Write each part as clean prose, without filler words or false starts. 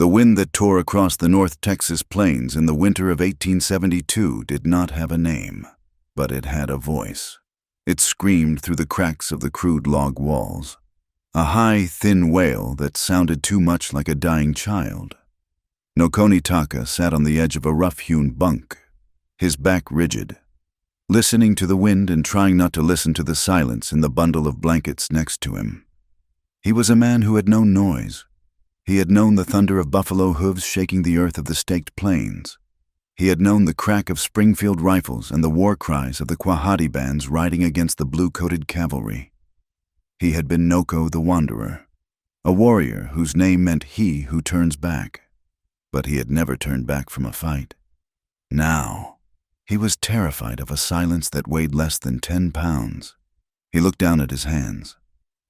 The wind that tore across the North Texas plains in the winter of 1872 did not have a name, but it had a voice. It screamed through the cracks of the crude log walls, a high, thin wail that sounded too much like a dying child. Nokoni Taka sat on the edge of a rough-hewn bunk, his back rigid, listening to the wind and trying not to listen to the silence in the bundle of blankets next to him. He was a man who had known noise. He had known the thunder of buffalo hooves shaking the earth of the staked plains. He had known the crack of Springfield rifles and the war cries of the Quahati bands riding against the blue-coated cavalry. He had been Noko the Wanderer, a warrior whose name meant he who turns back. But he had never turned back from a fight. Now, he was terrified of a silence that weighed less than 10 pounds. He looked down at his hands.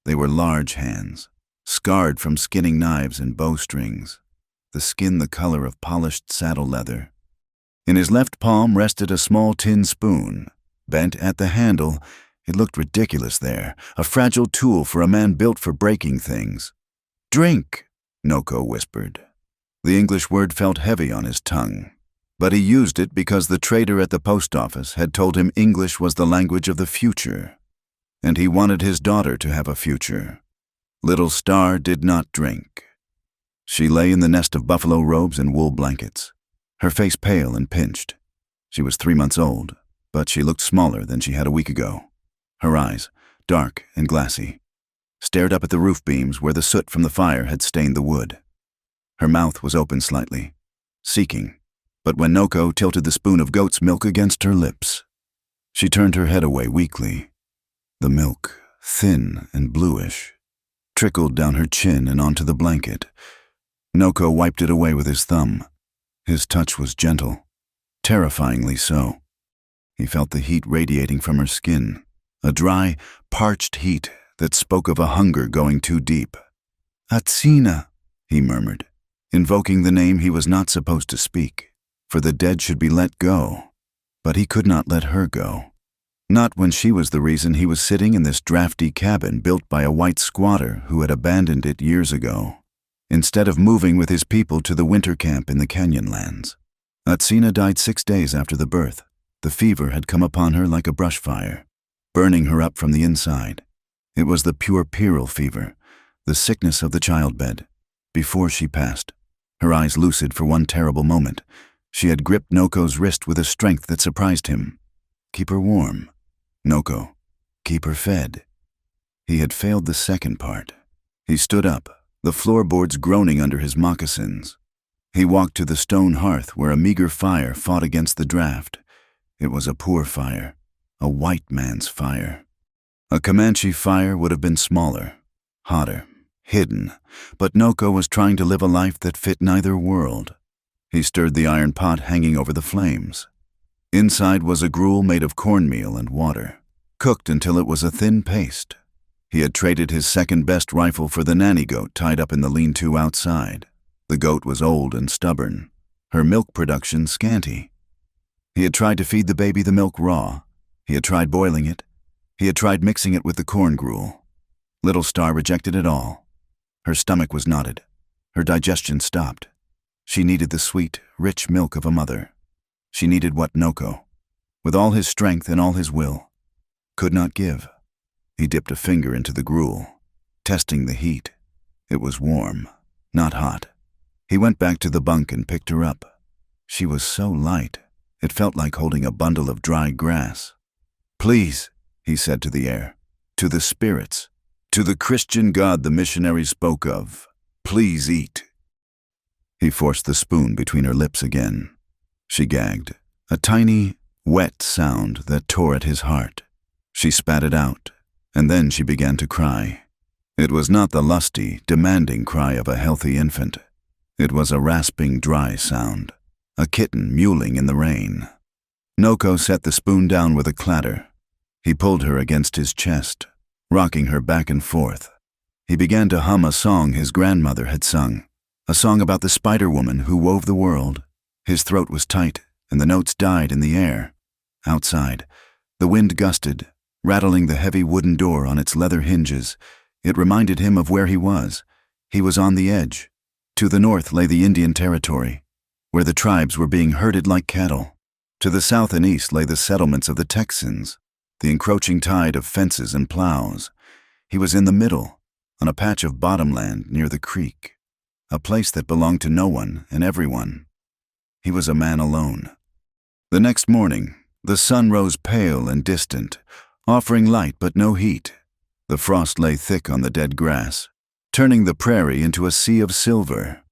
They were large hands, scarred from skinning knives and bowstrings, the skin the color of polished saddle leather. In his left palm rested a small tin spoon. Bent at the handle, it looked ridiculous there, a fragile tool for a man built for breaking things. "Drink," Noko whispered. The English word felt heavy on his tongue, but he used it because the trader at the post office had told him English was the language of the future, and he wanted his daughter to have a future. Little Star did not drink. She lay in the nest of buffalo robes and wool blankets, her face pale and pinched. She was 3 months old, but she looked smaller than she had a week ago. Her eyes, dark and glassy, stared up at the roof beams where the soot from the fire had stained the wood. Her mouth was open slightly, seeking, but when Noko tilted the spoon of goat's milk against her lips, she turned her head away weakly. The milk, thin and bluish, trickled down her chin and onto the blanket. Noko wiped it away with his thumb. His touch was gentle, terrifyingly so. He felt the heat radiating from her skin, a dry, parched heat that spoke of a hunger going too deep. "Atsina," he murmured, invoking the name he was not supposed to speak, for the dead should be let go. But he could not let her go. Not when she was the reason he was sitting in this drafty cabin built by a white squatter who had abandoned it years ago, instead of moving with his people to the winter camp in the Canyonlands. Atsina died 6 days after the birth. The fever had come upon her like a brush fire, burning her up from the inside. It was the pure peril fever, the sickness of the childbed. Before she passed, her eyes lucid for one terrible moment, she had gripped Noko's wrist with a strength that surprised him. Keep her warm, Noko. Keep her fed. He had failed the second part. He stood up, the floorboards groaning under his moccasins. He walked to the stone hearth where a meager fire fought against the draft. It was a poor fire, a white man's fire. A Comanche fire would have been smaller, hotter, hidden, but Noko was trying to live a life that fit neither world. He stirred the iron pot hanging over the flames. Inside was a gruel made of cornmeal and water, cooked until it was a thin paste. He had traded his second-best rifle for the nanny goat tied up in the lean-to outside. The goat was old and stubborn, her milk production scanty. He had tried to feed the baby the milk raw. He had tried boiling it. He had tried mixing it with the corn gruel. Little Star rejected it all. Her stomach was knotted. Her digestion stopped. She needed the sweet, rich milk of a mother. She needed what Noko, with all his strength and all his will, could not give. He dipped a finger into the gruel, testing the heat. It was warm, not hot. He went back to the bunk and picked her up. She was so light, it felt like holding a bundle of dry grass. "Please," he said to the air, to the spirits, to the Christian God the missionary spoke of, "please eat." He forced the spoon between her lips again. She gagged, a tiny, wet sound that tore at his heart. She spat it out, and then she began to cry. It was not the lusty, demanding cry of a healthy infant. It was a rasping, dry sound, a kitten mewling in the rain. Noko set the spoon down with a clatter. He pulled her against his chest, rocking her back and forth. He began to hum a song his grandmother had sung, a song about the Spider-Woman who wove the world. His throat was tight, and the notes died in the air. Outside, the wind gusted, rattling the heavy wooden door on its leather hinges. It reminded him of where he was. He was on the edge, To the north lay the Indian Territory, where the tribes were being herded like cattle. To the south and east lay the settlements of the Texans, the encroaching tide of fences and plows. He was in the middle, on a patch of bottomland near the creek, a place that belonged to no one and everyone. He was a man alone. The next morning, the sun rose pale and distant, offering light but no heat. The frost lay thick on the dead grass, turning the prairie into a sea of silver.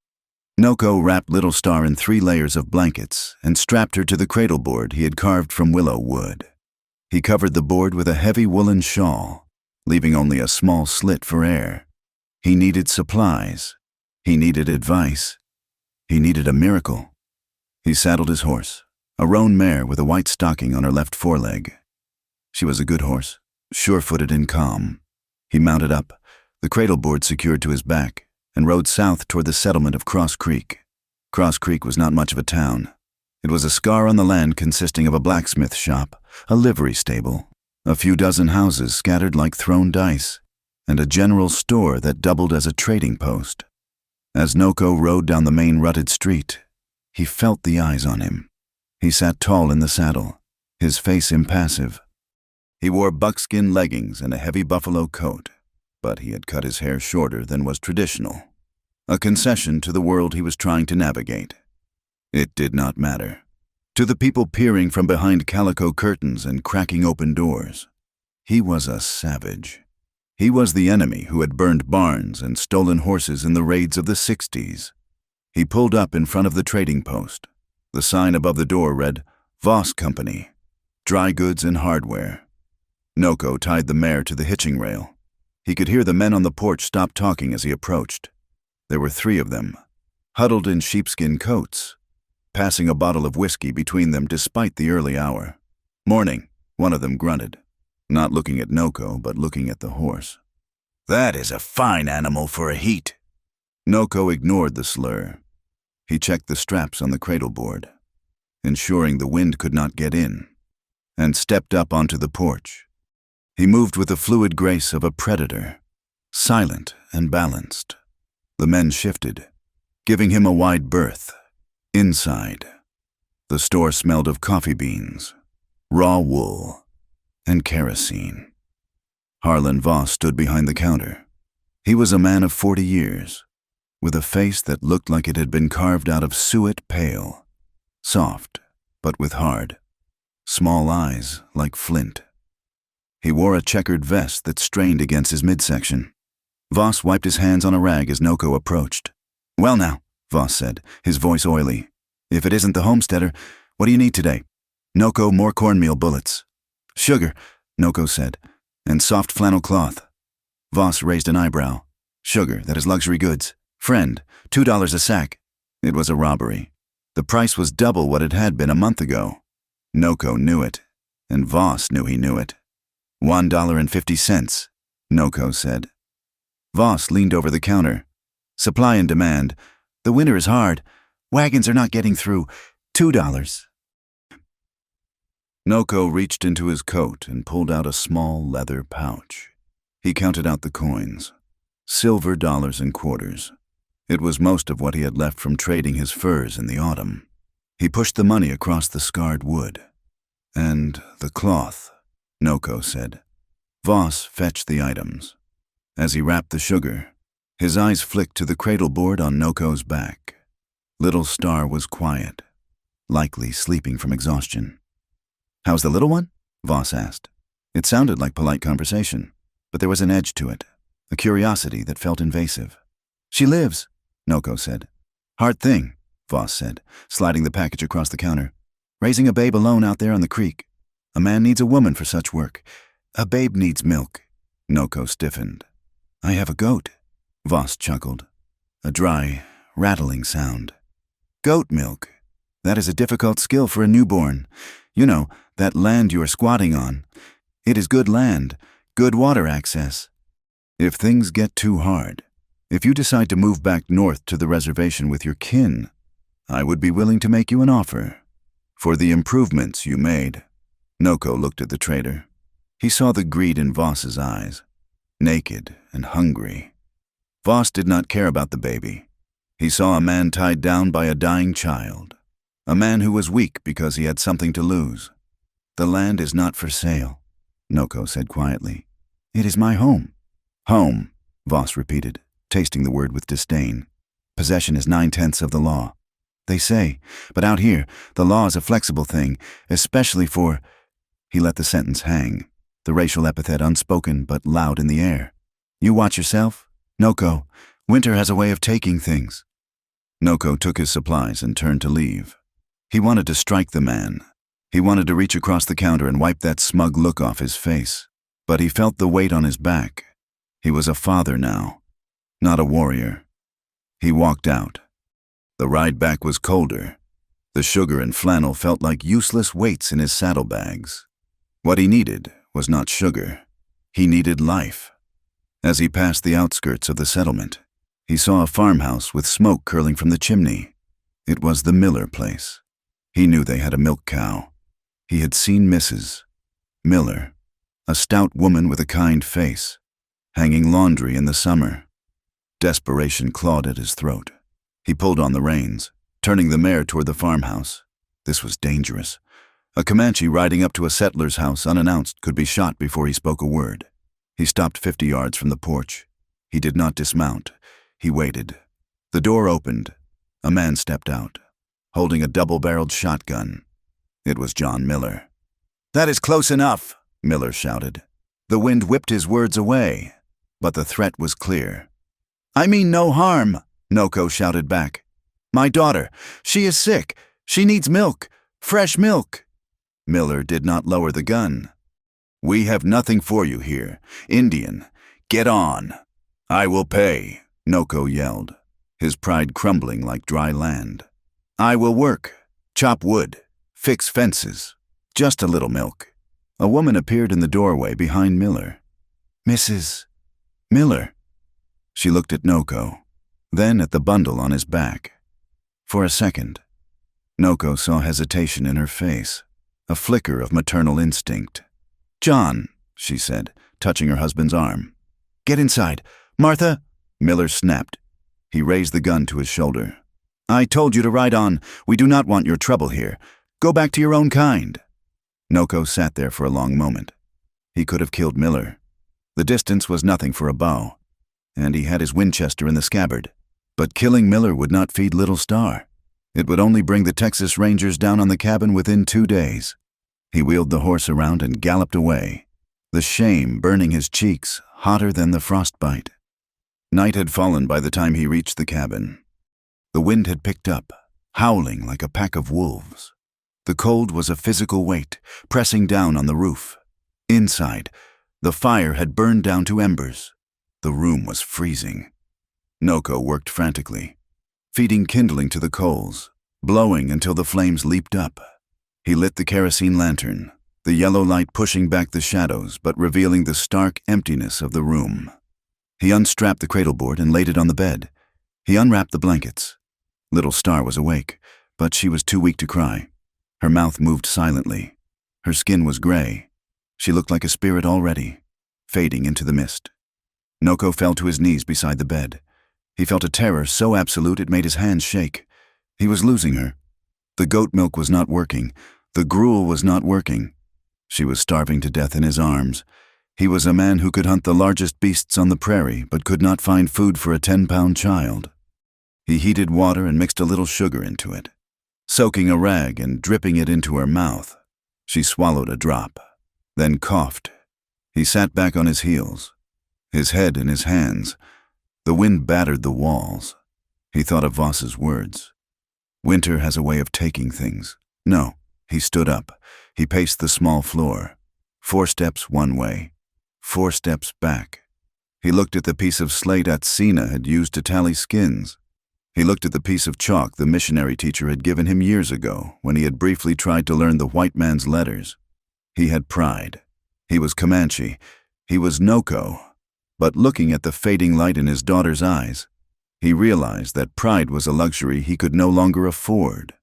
Noko wrapped Little Star in 3 layers of blankets and strapped her to the cradle board he had carved from willow wood. He covered the board with a heavy woolen shawl, leaving only a small slit for air. He needed supplies. He needed advice. He needed a miracle. He saddled his horse, a roan mare with a white stocking on her left foreleg. She was a good horse, sure-footed and calm. He mounted up, the cradle board secured to his back, and rode south toward the settlement of Cross Creek. Cross Creek was not much of a town. It was a scar on the land consisting of a blacksmith shop, a livery stable, a few dozen houses scattered like thrown dice, and a general store that doubled as a trading post. As Noko rode down the main rutted street, he felt the eyes on him. He sat tall in the saddle, his face impassive. He wore buckskin leggings and a heavy buffalo coat, but he had cut his hair shorter than was traditional, a concession to the world he was trying to navigate. It did not matter. To the people peering from behind calico curtains and cracking open doors, he was a savage. He was the enemy who had burned barns and stolen horses in the raids of the 60s. He pulled up in front of the trading post. The sign above the door read, Voss Company, Dry Goods and Hardware. Noko tied the mare to the hitching rail. He could hear the men on the porch stop talking as he approached. There were 3 of them, huddled in sheepskin coats, passing a bottle of whiskey between them despite the early hour. "Morning," one of them grunted, not looking at Noko but looking at the horse. "That is a fine animal for a heat." Noko ignored the slur. He checked the straps on the cradle board, ensuring the wind could not get in, and stepped up onto the porch. He moved with the fluid grace of a predator, silent and balanced. The men shifted, giving him a wide berth. Inside, the store smelled of coffee beans, raw wool, and kerosene. Harlan Voss stood behind the counter. He was a man of 40 years, with a face that looked like it had been carved out of suet pale, soft but with hard, small eyes like flint. He wore a checkered vest that strained against his midsection. Voss wiped his hands on a rag as Noko approached. "Well now," Voss said, his voice oily. "If it isn't the homesteader, what do you need today?" "Noko, more cornmeal bullets." "Sugar," Noko said, "and soft flannel cloth." Voss raised an eyebrow. "Sugar, that is luxury goods. Friend, $2 a sack." It was a robbery. The price was double what it had been a month ago. Noko knew it, and Voss knew he knew it. $1.50, Noko said. Voss leaned over the counter. "Supply and demand. The winter is hard. Wagons are not getting through. $2. Noko reached into his coat and pulled out a small leather pouch. He counted out the coins. Silver dollars and quarters. It was most of what he had left from trading his furs in the autumn. He pushed the money across the scarred wood. "And the cloth," Noko said. Voss fetched the items. As he wrapped the sugar, his eyes flicked to the cradle board on Noko's back. Little Star was quiet, likely sleeping from exhaustion. "How's the little one?" Voss asked. It sounded like polite conversation, but there was an edge to it, a curiosity that felt invasive. "She lives," Noko said. "Hard thing," Voss said, sliding the package across the counter. "Raising a babe alone out there on the creek. A man needs a woman for such work. A babe needs milk." Noko stiffened. "I have a goat," Voss chuckled. A dry, rattling sound. "Goat milk. That is a difficult skill for a newborn. You know, that land you are squatting on. It is good land, good water access. If things get too hard, if you decide to move back north to the reservation with your kin, I would be willing to make you an offer. For the improvements you made." Noko looked at the trader. He saw the greed in Voss's eyes, naked and hungry. Voss did not care about the baby. He saw a man tied down by a dying child. A man who was weak because he had something to lose. "The land is not for sale," Noko said quietly. "It is my home." "Home," Voss repeated, tasting the word with disdain. "Possession is 9/10 of the law. They say, but out here, the law is a flexible thing, especially for—" He let the sentence hang, the racial epithet unspoken but loud in the air. "You watch yourself? Noko, winter has a way of taking things." Noko took his supplies and turned to leave. He wanted to strike the man. He wanted to reach across the counter and wipe that smug look off his face. But he felt the weight on his back. He was a father now, not a warrior. He walked out. The ride back was colder. The sugar and flannel felt like useless weights in his saddlebags. What he needed was not sugar. He needed life. As he passed the outskirts of the settlement, he saw a farmhouse with smoke curling from the chimney. It was the Miller place. He knew they had a milk cow. He had seen Mrs. Miller, a stout woman with a kind face, hanging laundry in the summer. Desperation clawed at his throat. He pulled on the reins, turning the mare toward the farmhouse. This was dangerous. A Comanche riding up to a settler's house unannounced could be shot before he spoke a word. He stopped 50 yards from the porch. He did not dismount. He waited. The door opened. A man stepped out, holding a double-barreled shotgun. It was John Miller. "That is close enough," Miller shouted. The wind whipped his words away, but the threat was clear. "I mean no harm," Noko shouted back. "My daughter, she is sick. She needs milk, fresh milk." Miller did not lower the gun. "We have nothing for you here. Indian, get on." "I will pay," Noko yelled, his pride crumbling like dry land. "I will work, chop wood, fix fences. Just a little milk." A woman appeared in the doorway behind Miller. "Mrs. Miller." She looked at Noko, then at the bundle on his back. For a second, Noko saw hesitation in her face, a flicker of maternal instinct. "John," she said, touching her husband's arm. "Get inside. Martha!" Miller snapped. He raised the gun to his shoulder. "I told you to ride on. We do not want your trouble here. Go back to your own kind." Noko sat there for a long moment. He could have killed Miller. The distance was nothing for a bow, and he had his Winchester in the scabbard. But killing Miller would not feed Little Star. It would only bring the Texas Rangers down on the cabin within 2 days. He wheeled the horse around and galloped away, the shame burning his cheeks hotter than the frostbite. Night had fallen by the time he reached the cabin. The wind had picked up, howling like a pack of wolves. The cold was a physical weight, pressing down on the roof. Inside, the fire had burned down to embers. The room was freezing. Noko worked frantically, feeding kindling to the coals, blowing until the flames leaped up. He lit the kerosene lantern, the yellow light pushing back the shadows but revealing the stark emptiness of the room. He unstrapped the cradleboard and laid it on the bed. He unwrapped the blankets. Little Star was awake, but she was too weak to cry. Her mouth moved silently. Her skin was gray. She looked like a spirit already, fading into the mist. Noko fell to his knees beside the bed. He felt a terror so absolute it made his hands shake. He was losing her. The goat milk was not working. The gruel was not working. She was starving to death in his arms. He was a man who could hunt the largest beasts on the prairie, but could not find food for a 10-pound child. He heated water and mixed a little sugar into it, soaking a rag and dripping it into her mouth. She swallowed a drop, then coughed. He sat back on his heels, his head in his hands. The wind battered the walls. He thought of Voss's words. Winter has a way of taking things. No, he stood up. He paced the small floor. 4 steps one way, 4 steps back. He looked at the piece of slate Atsina had used to tally skins. He looked at the piece of chalk the missionary teacher had given him years ago when he had briefly tried to learn the white man's letters. He had pride. He was Comanche. He was Noko. But looking at the fading light in his daughter's eyes, he realized that pride was a luxury he could no longer afford.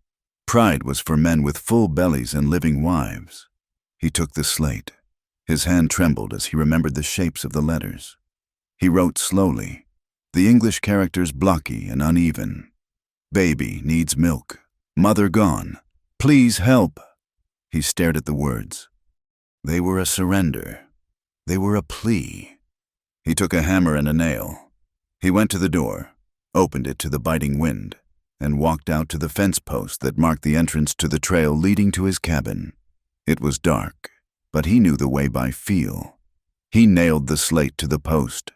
Pride was for men with full bellies and living wives. He took the slate. His hand trembled as he remembered the shapes of the letters. He wrote slowly, the English characters blocky and uneven. Baby needs milk. Mother gone. Please help. He stared at the words. They were a surrender. They were a plea. He took a hammer and a nail. He went to the door, opened it to the biting wind, and walked out to the fence post that marked the entrance to the trail leading to his cabin. It was dark, but he knew the way by feel. He nailed the slate to the post.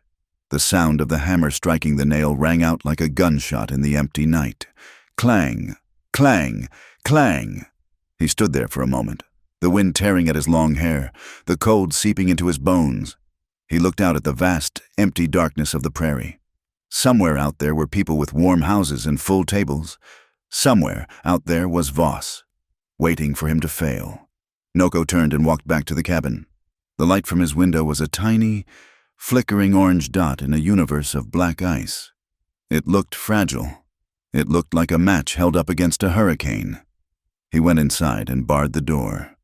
The sound of the hammer striking the nail rang out like a gunshot in the empty night. Clang, clang, clang. He stood there for a moment, the wind tearing at his long hair, the cold seeping into his bones. He looked out at the vast, empty darkness of the prairie. Somewhere out there were people with warm houses and full tables. Somewhere out there was Voss, waiting for him to fail. Noko turned and walked back to the cabin. The light from his window was a tiny, flickering orange dot in a universe of black ice. It looked fragile. It looked like a match held up against a hurricane. He went inside and barred the door.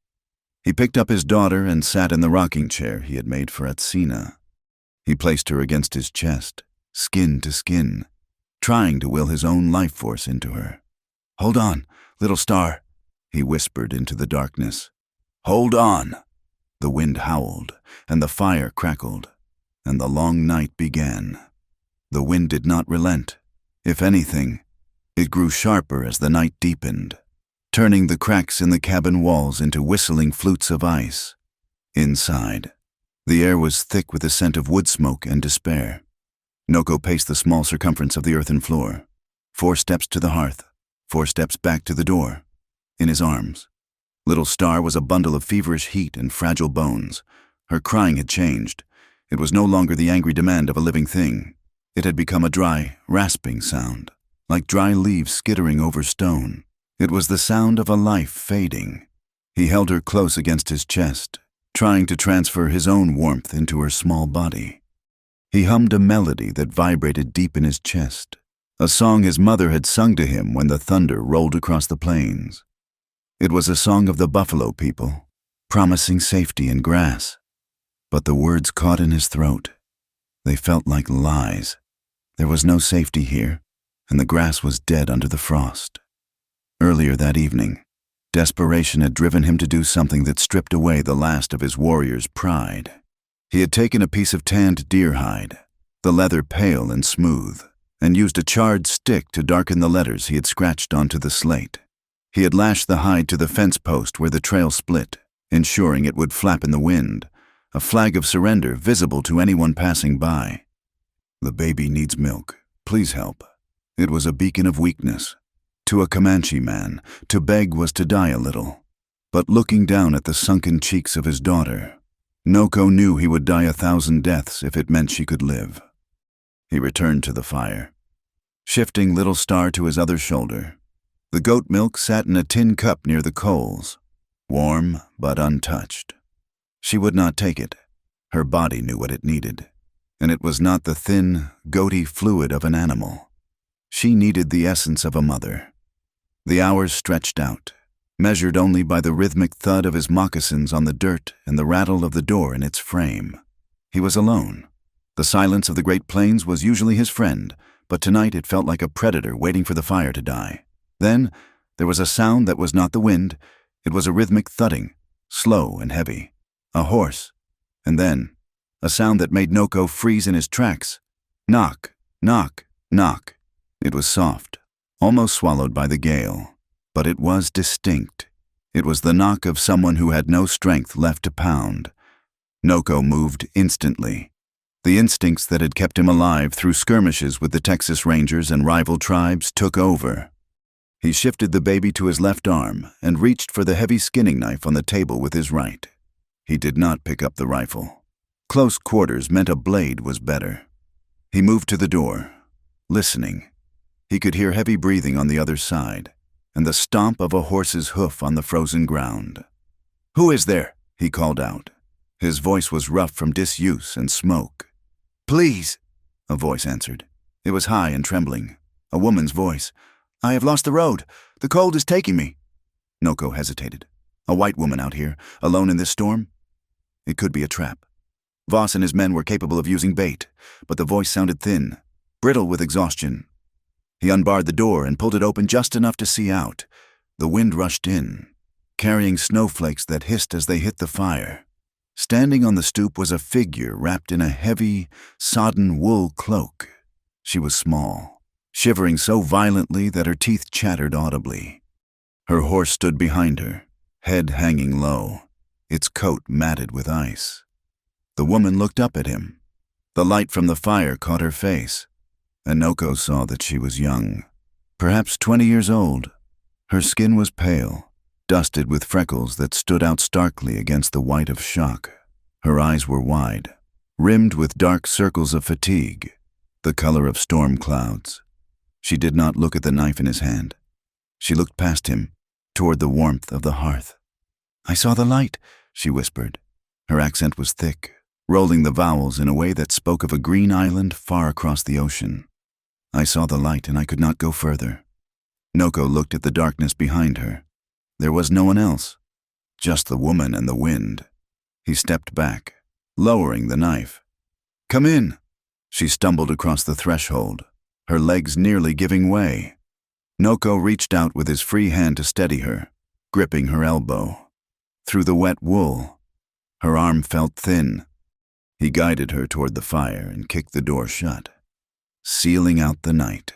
He picked up his daughter and sat in the rocking chair he had made for Atsina. He placed her against his chest, skin to skin, trying to will his own life force into her. "Hold on, little star," he whispered into the darkness. "Hold on." The wind howled, and the fire crackled, and the long night began. The wind did not relent. If anything, it grew sharper as the night deepened, turning the cracks in the cabin walls into whistling flutes of ice. Inside, the air was thick with the scent of wood smoke and despair. Noko paced the small circumference of the earthen floor. 4 steps to the hearth, 4 steps back to the door. In his arms, little Star was a bundle of feverish heat and fragile bones. Her crying had changed. It was no longer the angry demand of a living thing. It had become a dry, rasping sound, like dry leaves skittering over stone. It was the sound of a life fading. He held her close against his chest, trying to transfer his own warmth into her small body. He hummed a melody that vibrated deep in his chest, a song his mother had sung to him when the thunder rolled across the plains. It was a song of the buffalo people, promising safety and grass. But the words caught in his throat. They felt like lies. There was no safety here, and the grass was dead under the frost. Earlier that evening, desperation had driven him to do something that stripped away the last of his warrior's pride. He had taken a piece of tanned deer hide, the leather pale and smooth, and used a charred stick to darken the letters he had scratched onto the slate. He had lashed the hide to the fence post where the trail split, ensuring it would flap in the wind, a flag of surrender visible to anyone passing by. "The baby needs milk. Please help." It was a beacon of weakness. To a Comanche man, to beg was to die a little. But looking down at the sunken cheeks of his daughter, Noko knew he would die 1,000 deaths if it meant she could live. He returned to the fire, shifting little Star to his other shoulder. The goat milk sat in a tin cup near the coals, warm but untouched. She would not take it. Her body knew what it needed, and it was not the thin, goaty fluid of an animal. She needed the essence of a mother. The hours stretched out, measured only by the rhythmic thud of his moccasins on the dirt and the rattle of the door in its frame. He was alone. The silence of the Great Plains was usually his friend, but tonight it felt like a predator waiting for the fire to die. Then there was a sound that was not the wind. It was a rhythmic thudding, slow and heavy. A horse. And then a sound that made Noko freeze in his tracks. Knock, knock, knock. It was soft, almost swallowed by the gale, but it was distinct. It was the knock of someone who had no strength left to pound. Noko moved instantly. The instincts that had kept him alive through skirmishes with the Texas Rangers and rival tribes took over. He shifted the baby to his left arm and reached for the heavy skinning knife on the table with his right. He did not pick up the rifle. Close quarters meant a blade was better. He moved to the door, listening. He could hear heavy breathing on the other side, and the stomp of a horse's hoof on the frozen ground. "Who is there?" he called out. His voice was rough from disuse and smoke. "Please," a voice answered. It was high and trembling, a woman's voice. "I have lost the road. The cold is taking me." Noko hesitated. A white woman out here, alone in this storm? It could be a trap. Voss and his men were capable of using bait, but the voice sounded thin. brittle with exhaustion. He unbarred the door and pulled it open just enough to see out. The wind rushed in, carrying snowflakes that hissed as they hit the fire. Standing on the stoop was a figure wrapped in a heavy, sodden wool cloak. She was small, shivering so violently that her teeth chattered audibly. Her horse stood behind her, head hanging low, its coat matted with ice. The woman looked up at him. The light from the fire caught her face. Anoko saw that she was young, perhaps 20 years old. Her skin was pale, dusted with freckles that stood out starkly against the white of shock. Her eyes were wide, rimmed with dark circles of fatigue, the color of storm clouds. She did not look at the knife in his hand. She looked past him, toward the warmth of the hearth. "I saw the light," she whispered. Her accent was thick, rolling the vowels in a way that spoke of a green island far across the ocean. "I saw the light and I could not go further." Noko looked at the darkness behind her. There was no one else, just the woman and the wind. He stepped back, lowering the knife. "Come in." She stumbled across the threshold, her legs nearly giving way. Noko reached out with his free hand to steady her, gripping her elbow. Through the wet wool, her arm felt thin. He guided her toward the fire and kicked the door shut. Sealing out the night,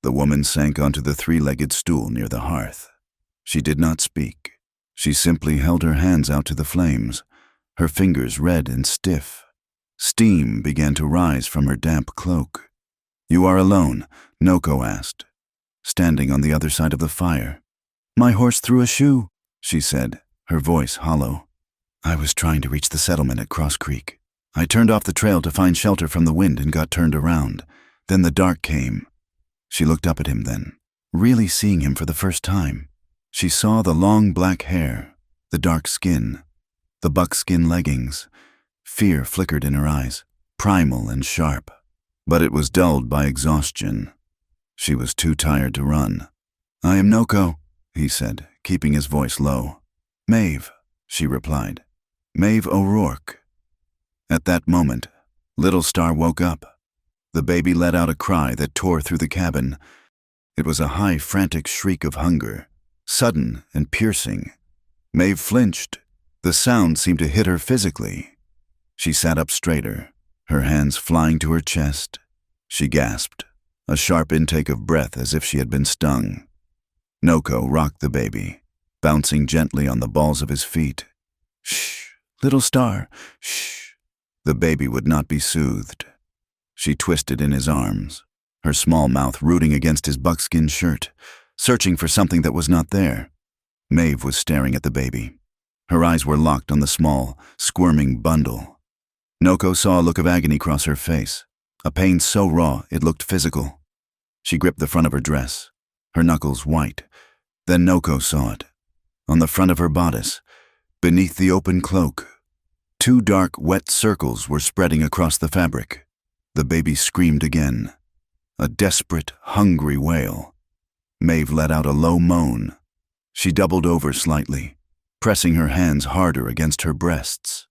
the woman sank onto the three-legged stool near the hearth. She did not speak. She simply held her hands out to the flames, her fingers red and stiff. Steam began to rise from her damp cloak. "You are alone?" Noko asked, standing on the other side of the fire. "My horse threw a shoe," she said, her voice hollow. "I was trying to reach the settlement at Cross Creek. I turned off the trail to find shelter from the wind and got turned around. Then the dark came." She looked up at him then, really seeing him for the first time. She saw the long black hair, the dark skin, the buckskin leggings. Fear flickered in her eyes, primal and sharp. But it was dulled by exhaustion. She was too tired to run. "I am Noko," he said, keeping his voice low. "Maeve," she replied. "Maeve O'Rourke." At that moment, Little Star woke up. The baby let out a cry that tore through the cabin. It was a high, frantic shriek of hunger, sudden and piercing. Maeve flinched. The sound seemed to hit her physically. She sat up straighter, her hands flying to her chest. She gasped, a sharp intake of breath as if she had been stung. Noko rocked the baby, bouncing gently on the balls of his feet. "Shh, Little Star, shh." The baby would not be soothed. She twisted in his arms, her small mouth rooting against his buckskin shirt, searching for something that was not there. Maeve was staring at the baby. Her eyes were locked on the small, squirming bundle. Noko saw a look of agony cross her face, a pain so raw it looked physical. She gripped the front of her dress, her knuckles white. Then Noko saw it. On the front of her bodice, beneath the open cloak, two dark, wet circles were spreading across the fabric. The baby screamed again, a desperate, hungry wail. Maeve let out a low moan. She doubled over slightly, pressing her hands harder against her breasts.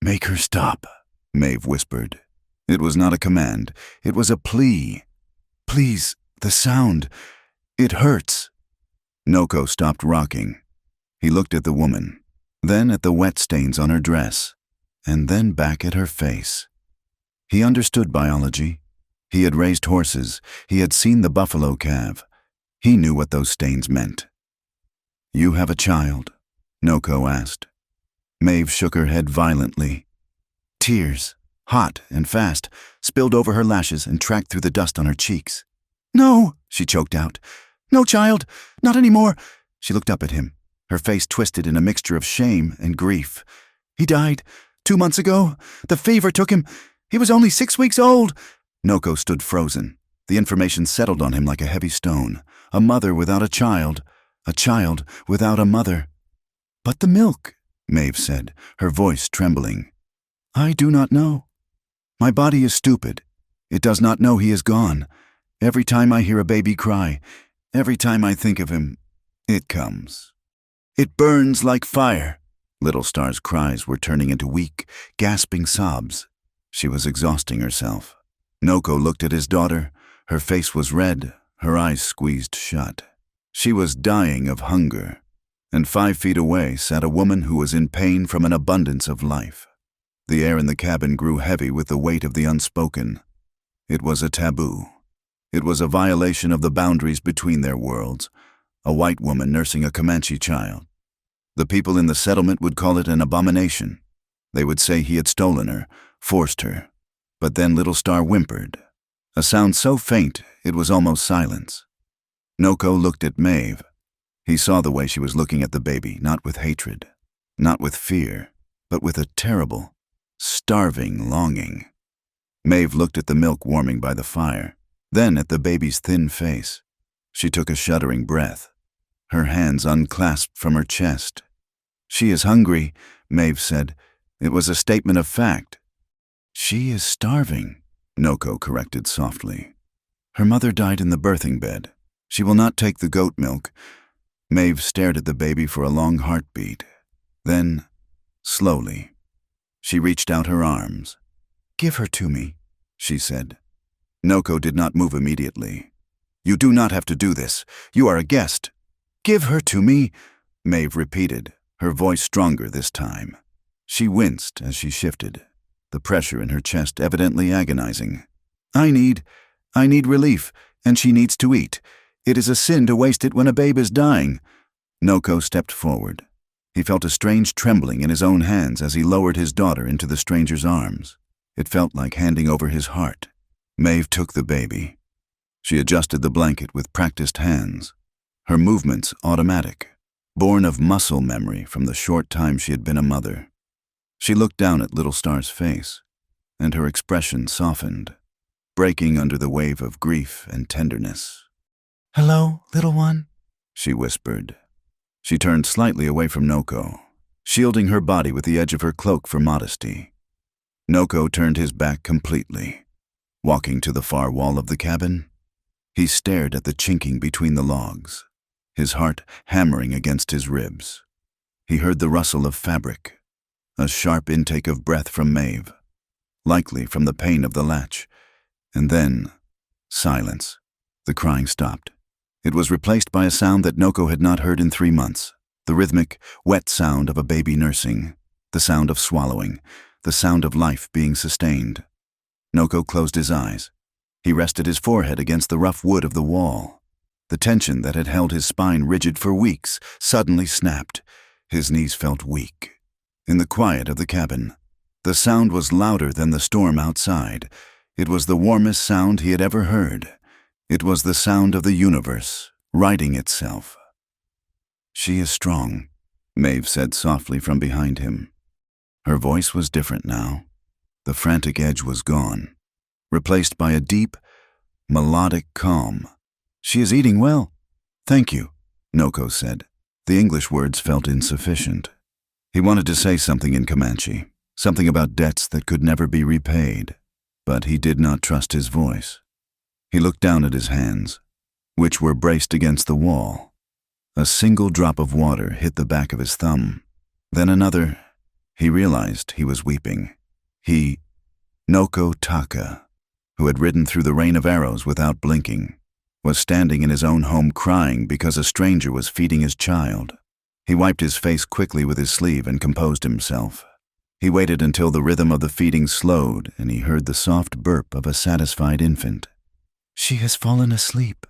"Make her stop," Maeve whispered. It was not a command, it was a plea. "Please, the sound, it hurts." Noko stopped rocking. He looked at the woman, then at the wet stains on her dress, and then back at her face. He understood biology. He had raised horses. He had seen the buffalo calve. He knew what those stains meant. "You have a child?" Noko asked. Maeve shook her head violently. Tears, hot and fast, spilled over her lashes and tracked through the dust on her cheeks. "No," she choked out. "No child, not anymore." She looked up at him, her face twisted in a mixture of shame and grief. "He died 2 months ago. The fever took him. He was only 6 weeks old." Noko stood frozen. The information settled on him like a heavy stone. A mother without a child without a mother. "But the milk," Maeve said, her voice trembling. "I do not know. My body is stupid. It does not know he is gone. Every time I hear a baby cry, every time I think of him, it comes. It burns like fire." Little Star's cries were turning into weak, gasping sobs. She was exhausting herself. Noko looked at his daughter, Her face was red, her eyes squeezed shut. She was dying of hunger, and 5 feet away sat a woman who was in pain from an abundance of life. The air in the cabin grew heavy with the weight of the unspoken. It was a taboo. It was a violation of the boundaries between their worlds, a white woman nursing a Comanche child. The people in the settlement would call it an abomination. They would say he had stolen her, forced her. But then Little Star whimpered, a sound so faint it was almost silence. Noko looked at Maeve. He saw the way she was looking at the baby, not with hatred, not with fear, but with a terrible, starving longing. Maeve looked at the milk warming by the fire, then at the baby's thin face. She took a shuddering breath. Her hands unclasped from her chest. "She is hungry," Maeve said. It was a statement of fact. "She is starving," Noko corrected softly. "Her mother died in the birthing bed. She will not take the goat milk." Maeve stared at the baby for a long heartbeat. Then, slowly, she reached out her arms. "Give her to me," she said. Noko did not move immediately. "You do not have to do this. You are a guest." "Give her to me," Maeve repeated, her voice stronger this time. She winced as she shifted, the pressure in her chest evidently agonizing. I need relief, and she needs to eat. It is a sin to waste it when a babe is dying." Noko stepped forward. He felt a strange trembling in his own hands as he lowered his daughter into the stranger's arms. It felt like handing over his heart. Maeve took the baby. She adjusted the blanket with practiced hands, her movements automatic, born of muscle memory from the short time she had been a mother. She looked down at Little Star's face, and her expression softened, breaking under the wave of grief and tenderness. "Hello, little one," she whispered. She turned slightly away from Noko, shielding her body with the edge of her cloak for modesty. Noko turned his back completely. Walking to the far wall of the cabin, he stared at the chinking between the logs, his heart hammering against his ribs. He heard the rustle of fabric, a sharp intake of breath from Maeve, likely from the pain of the latch, and then silence. The crying stopped. It was replaced by a sound that Noko had not heard in 3 months, the rhythmic, wet sound of a baby nursing, the sound of swallowing, the sound of life being sustained. Noko closed his eyes. He rested his forehead against the rough wood of the wall. The tension that had held his spine rigid for weeks suddenly snapped. His knees felt weak. In the quiet of the cabin, the sound was louder than the storm outside. It was the warmest sound he had ever heard. It was the sound of the universe, righting itself. "She is strong," Maeve said softly from behind him. Her voice was different now. The frantic edge was gone, replaced by a deep, melodic calm. "She is eating well." "Thank you," Noko said. The English words felt insufficient. He wanted to say something in Comanche, something about debts that could never be repaid, but he did not trust his voice. He looked down at his hands, which were braced against the wall. A single drop of water hit the back of his thumb. Then another. He realized he was weeping. Noko Taka, who had ridden through the rain of arrows without blinking, was standing in his own home crying because a stranger was feeding his child. He wiped his face quickly with his sleeve and composed himself. He waited until the rhythm of the feeding slowed and he heard the soft burp of a satisfied infant. "She has fallen asleep,"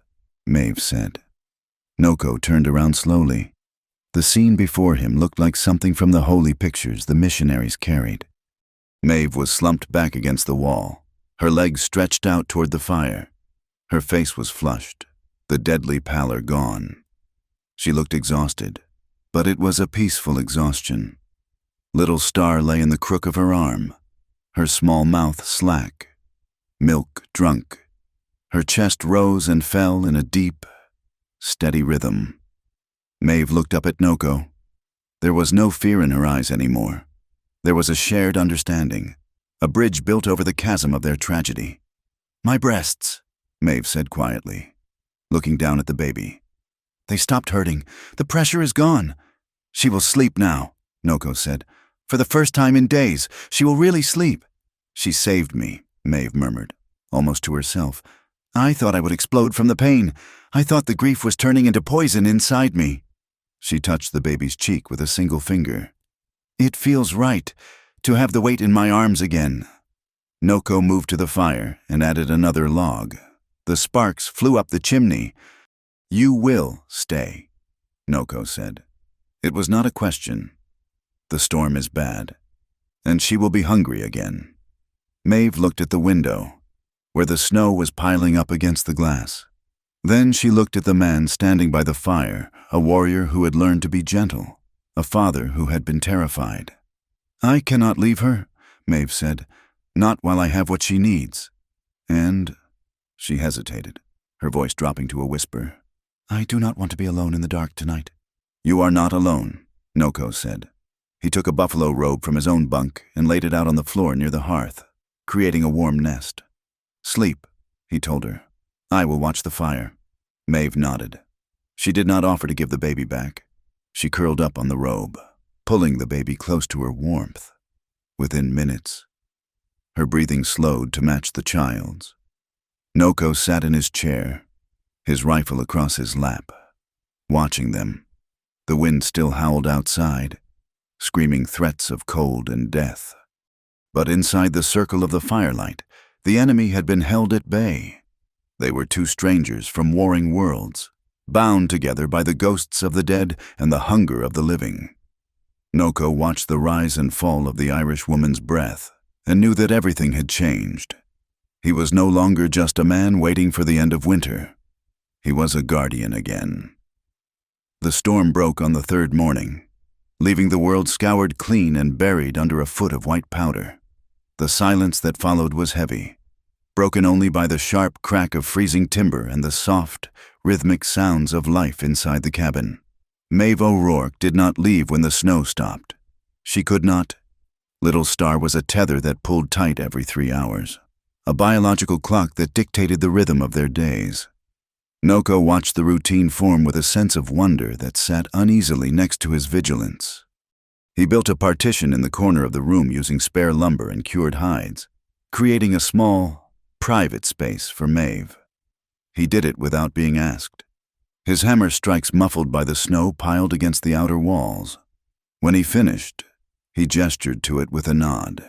Maeve said. Noko turned around slowly. The scene before him looked like something from the holy pictures the missionaries carried. Maeve was slumped back against the wall, her legs stretched out toward the fire. Her face was flushed, the deadly pallor gone. She looked exhausted, but it was a peaceful exhaustion. Little Star lay in the crook of her arm, her small mouth slack, milk drunk. Her chest rose and fell in a deep, steady rhythm. Maeve looked up at Noko. There was no fear in her eyes anymore. There was a shared understanding, a bridge built over the chasm of their tragedy. "My breasts," Maeve said quietly, looking down at the baby. "They stopped hurting. The pressure is gone." "She will sleep now," Noko said. "For the first time in days, she will really sleep." "She saved me," Maeve murmured, almost to herself. I thought I would explode from the pain. I thought the grief was turning into poison inside me. She touched the baby's cheek with a single finger. It feels right to have the weight in my arms again. Noko moved to the fire and added another log. The sparks flew up the chimney. You will stay, Noko said. It was not a question. The storm is bad, and she will be hungry again. Maeve looked at the window, where the snow was piling up against the glass. Then she looked at the man standing by the fire, a warrior who had learned to be gentle, a father who had been terrified. I cannot leave her, Maeve said, not while I have what she needs. And she hesitated, her voice dropping to a whisper. I do not want to be alone in the dark tonight. You are not alone, Noko said. He took a buffalo robe from his own bunk and laid it out on the floor near the hearth, creating a warm nest. Sleep, he told her. I will watch the fire. Maeve nodded. She did not offer to give the baby back. She curled up on the robe, pulling the baby close to her warmth. Within minutes, her breathing slowed to match the child's. Noko sat in his chair, his rifle across his lap, watching them. The wind still howled outside, screaming threats of cold and death. But inside the circle of the firelight, the enemy had been held at bay. They were two strangers from warring worlds, bound together by the ghosts of the dead and the hunger of the living. Noko watched the rise and fall of the Irish woman's breath and knew that everything had changed. He was no longer just a man waiting for the end of winter. He was a guardian again. The storm broke on the third morning, leaving the world scoured clean and buried under a foot of white powder. The silence that followed was heavy, broken only by the sharp crack of freezing timber and the soft, rhythmic sounds of life inside the cabin. Maeve O'Rourke did not leave when the snow stopped. She could not. Little Star was a tether that pulled tight every 3 hours, a biological clock that dictated the rhythm of their days. Noko watched the routine form with a sense of wonder that sat uneasily next to his vigilance. He built a partition in the corner of the room using spare lumber and cured hides, creating a small, private space for Maeve. He did it without being asked, his hammer strikes muffled by the snow piled against the outer walls. When he finished, he gestured to it with a nod.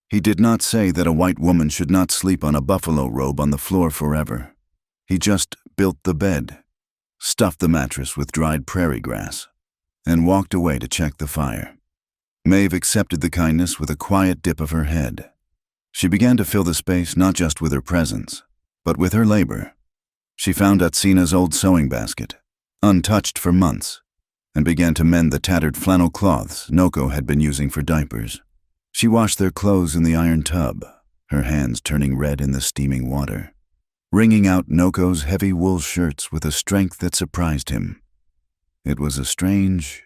He did not say that a white woman should not sleep on a buffalo robe on the floor forever. He just built the bed, stuffed the mattress with dried prairie grass, and walked away to check the fire. Maeve accepted the kindness with a quiet dip of her head. She began to fill the space not just with her presence, but with her labor. She found Atsina's old sewing basket, untouched for months, and began to mend the tattered flannel cloths Noko had been using for diapers. She washed their clothes in the iron tub, her hands turning red in the steaming water, wringing out Noko's heavy wool shirts with a strength that surprised him. It was a strange,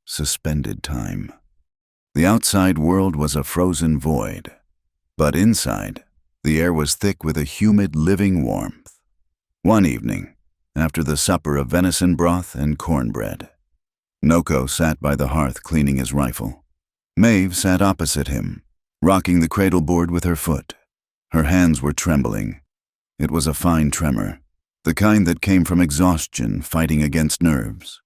suspended time. The outside world was a frozen void, but inside, the air was thick with a humid, living warmth. One evening, after the supper of venison broth and cornbread, Noko sat by the hearth cleaning his rifle. Maeve sat opposite him, rocking the cradle board with her foot. Her hands were trembling. It was a fine tremor, the kind that came from exhaustion fighting against nerves.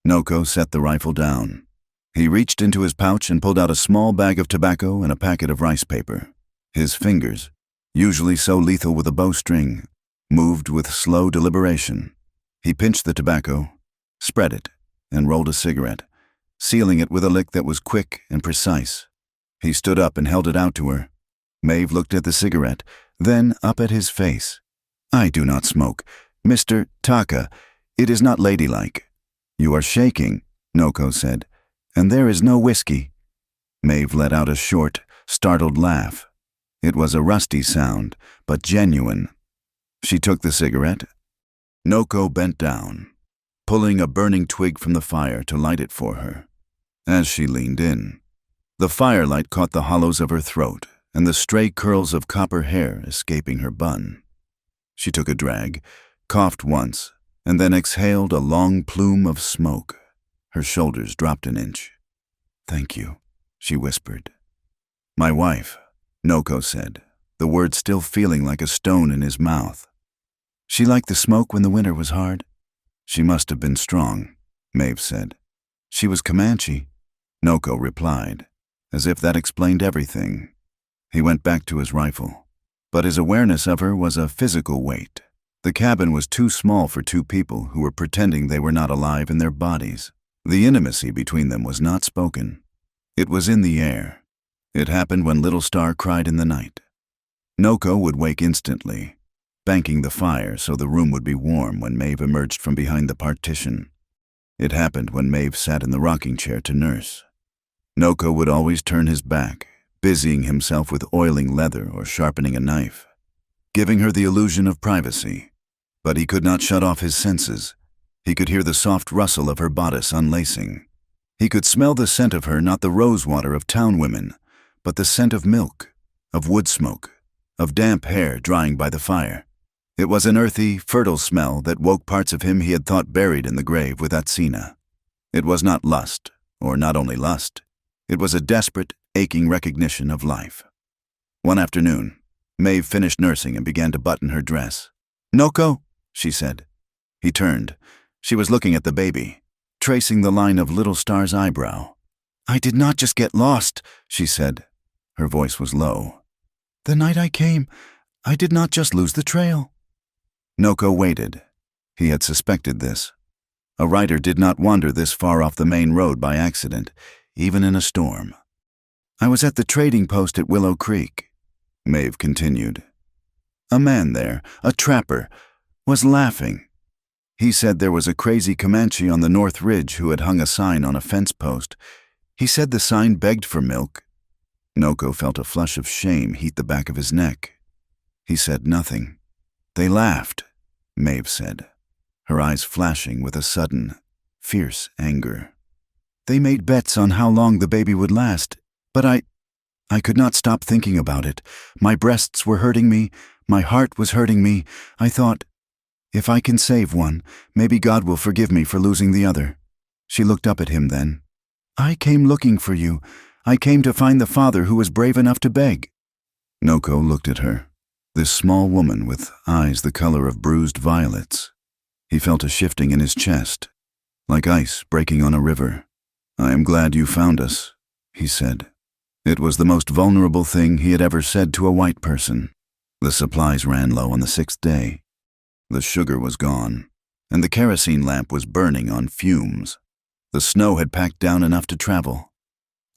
Noko set the rifle down. He reached into his pouch and pulled out a small bag of tobacco and a packet of rice paper. His fingers, usually so lethal with a bowstring, moved with slow deliberation. He pinched the tobacco, spread it, and rolled a cigarette, sealing it with a lick that was quick and precise. He stood up and held it out to her. Maeve looked at the cigarette, then up at his face. I do not smoke. Mr. Taka, it is not ladylike. You are shaking, Noko said. And there is no whiskey. Maeve let out a short, startled laugh. It was a rusty sound, but genuine. She took the cigarette. Noko bent down, pulling a burning twig from the fire to light it for her. As she leaned in, the firelight caught the hollows of her throat and the stray curls of copper hair escaping her bun. She took a drag, coughed once, and then exhaled a long plume of smoke. Her shoulders dropped an inch. Thank you, she whispered. My wife, Noko said, the word still feeling like a stone in his mouth. She liked the smoke when the winter was hard. She must have been strong, Maeve said. She was Comanche, Noko replied, as if that explained everything. He went back to his rifle, but his awareness of her was a physical weight. The cabin was too small for two people who were pretending they were not alive in their bodies. The intimacy between them was not spoken. It was in the air. It happened when Little Star cried in the night. Noko would wake instantly, banking the fire so the room would be warm when Maeve emerged from behind the partition. It happened when Maeve sat in the rocking chair to nurse. Noko would always turn his back, busying himself with oiling leather or sharpening a knife, giving her the illusion of privacy. But he could not shut off his senses. He could hear the soft rustle of her bodice unlacing. He could smell the scent of her, not the rosewater of town women, but the scent of milk, of wood smoke, of damp hair drying by the fire. It was an earthy, fertile smell that woke parts of him he had thought buried in the grave with Atsina. It was not lust, or not only lust. It was a desperate, aching recognition of life. One afternoon, Maeve finished nursing and began to button her dress. "Noko," she said. He turned. She was looking at the baby, tracing the line of Little Star's eyebrow. "I did not just get lost," she said. Her voice was low. "The night I came, I did not just lose the trail." Noko waited. He had suspected this. A rider did not wander this far off the main road by accident, even in a storm. "I was at the trading post at Willow Creek," Maeve continued. "A man there, a trapper, was laughing. He said there was a crazy Comanche on the North Ridge who had hung a sign on a fence post. He said the sign begged for milk." Noko felt a flush of shame heat the back of his neck. He said nothing. "They laughed," Maeve said, her eyes flashing with a sudden, fierce anger. "They made bets on how long the baby would last, but I could not stop thinking about it. My breasts were hurting me, my heart was hurting me. I thought, if I can save one, maybe God will forgive me for losing the other." She looked up at him then. "I came looking for you. I came to find the father who was brave enough to beg." Noko looked at her, this small woman with eyes the color of bruised violets. He felt a shifting in his chest, like ice breaking on a river. "I am glad you found us," he said. It was the most vulnerable thing he had ever said to a white person. The supplies ran low on the 6th day. The sugar was gone, and the kerosene lamp was burning on fumes. The snow had packed down enough to travel.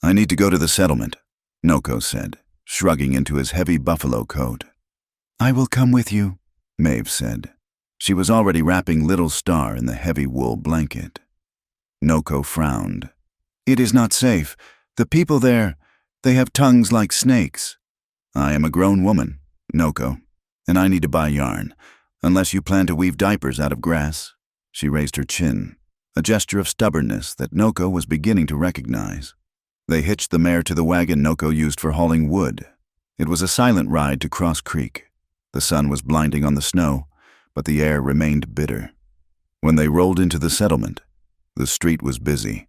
"I need to go to the settlement," Noko said, shrugging into his heavy buffalo coat. "I will come with you," Maeve said. She was already wrapping Little Star in the heavy wool blanket. Noko frowned. "It is not safe. The people there, they have tongues like snakes." "I am a grown woman, Noko, and I need to buy yarn, unless you plan to weave diapers out of grass." She raised her chin, a gesture of stubbornness that Noko was beginning to recognize. They hitched the mare to the wagon Noko used for hauling wood. It was a silent ride to Cross Creek. The sun was blinding on the snow, but the air remained bitter. When they rolled into the settlement, the street was busy.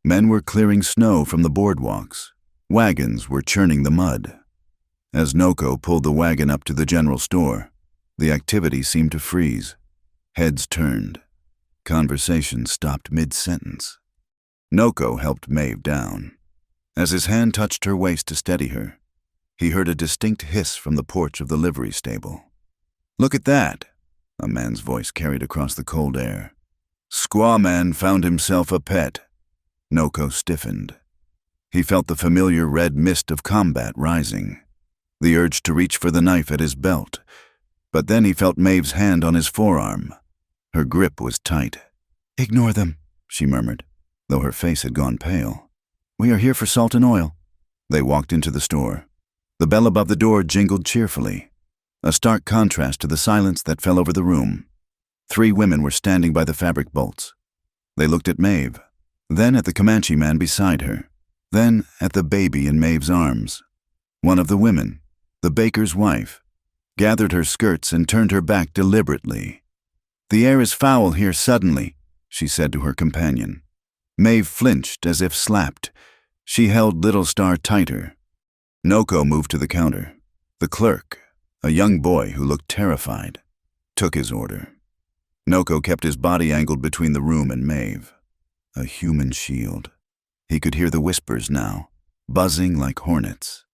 Men were clearing snow from the boardwalks. Wagons were churning the mud. As Noko pulled the wagon up to the general store, the activity seemed to freeze. Heads turned. Conversation stopped mid-sentence. Noko helped Maeve down. As his hand touched her waist to steady her, he heard a distinct hiss from the porch of the livery stable. "Look at that," a man's voice carried across the cold air. "Squaw man found himself a pet." Noko stiffened. He felt the familiar red mist of combat rising, the urge to reach for the knife at his belt. But then he felt Maeve's hand on his forearm. Her grip was tight. "Ignore them," she murmured, though her face had gone pale. "We are here for salt and oil." They walked into the store. The bell above the door jingled cheerfully, a stark contrast to the silence that fell over the room. 3 women were standing by the fabric bolts. They looked at Maeve, then at the Comanche man beside her, then at the baby in Maeve's arms. One of the women, the baker's wife, gathered her skirts and turned her back deliberately. "The air is foul here suddenly," she said to her companion. Maeve flinched as if slapped. She held Little Star tighter. Noko moved to the counter. The clerk, a young boy who looked terrified, took his order. Noko kept his body angled between the room and Maeve. A human shield. He could hear the whispers now, buzzing like hornets.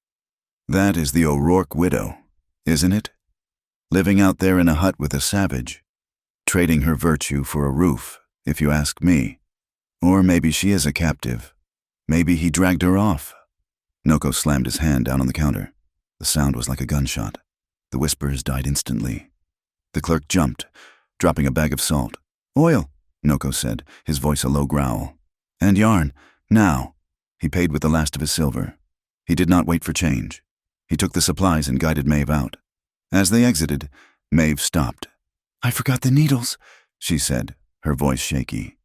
That is the O'Rourke widow, isn't it? Living out there in a hut with a savage. Trading her virtue for a roof, if you ask me. Or maybe she is a captive. Maybe he dragged her off. Noko slammed his hand down on the counter. The sound was like a gunshot. The whispers died instantly. The clerk jumped, dropping a bag of salt. "Oil," Noko said, his voice a low growl. "And yarn, now." He paid with the last of his silver. He did not wait for change. He took the supplies and guided Maeve out. As they exited, Maeve stopped. "I forgot the needles," she said, her voice shaky.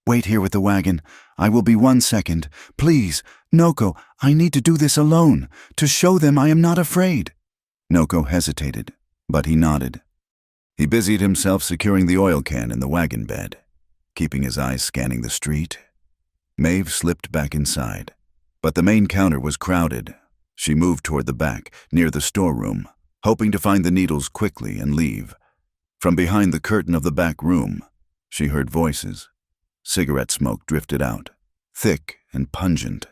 "Wait here with the wagon. I will be 1 second. Please, Noko, I need to do this alone, to show them I am not afraid." Noko hesitated, but he nodded. He busied himself securing the oil can in the wagon bed, keeping his eyes scanning the street. Maeve slipped back inside, but the main counter was crowded. She moved toward the back, near the storeroom, hoping to find the needles quickly and leave. From behind the curtain of the back room, she heard voices. Cigarette smoke drifted out, thick and pungent.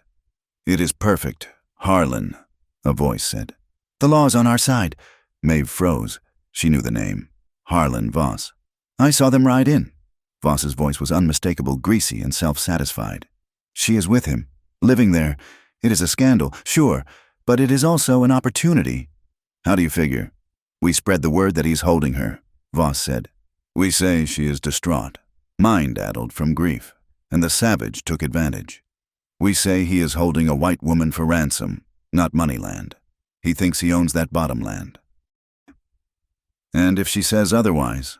"It is perfect, Harlan," a voice said. "The law's on our side." Maeve froze. She knew the name. Harlan Voss. "I saw them ride in." Voss's voice was unmistakable, greasy and self-satisfied. "She is with him, living there. It is a scandal, sure, but it is also an opportunity." "How do you figure?" "We spread the word that he's holding her," Voss said. "We say she is distraught, mind-addled from grief, and the savage took advantage. We say he is holding a white woman for ransom, not moneyland. He thinks he owns that bottomland. And if she says otherwise,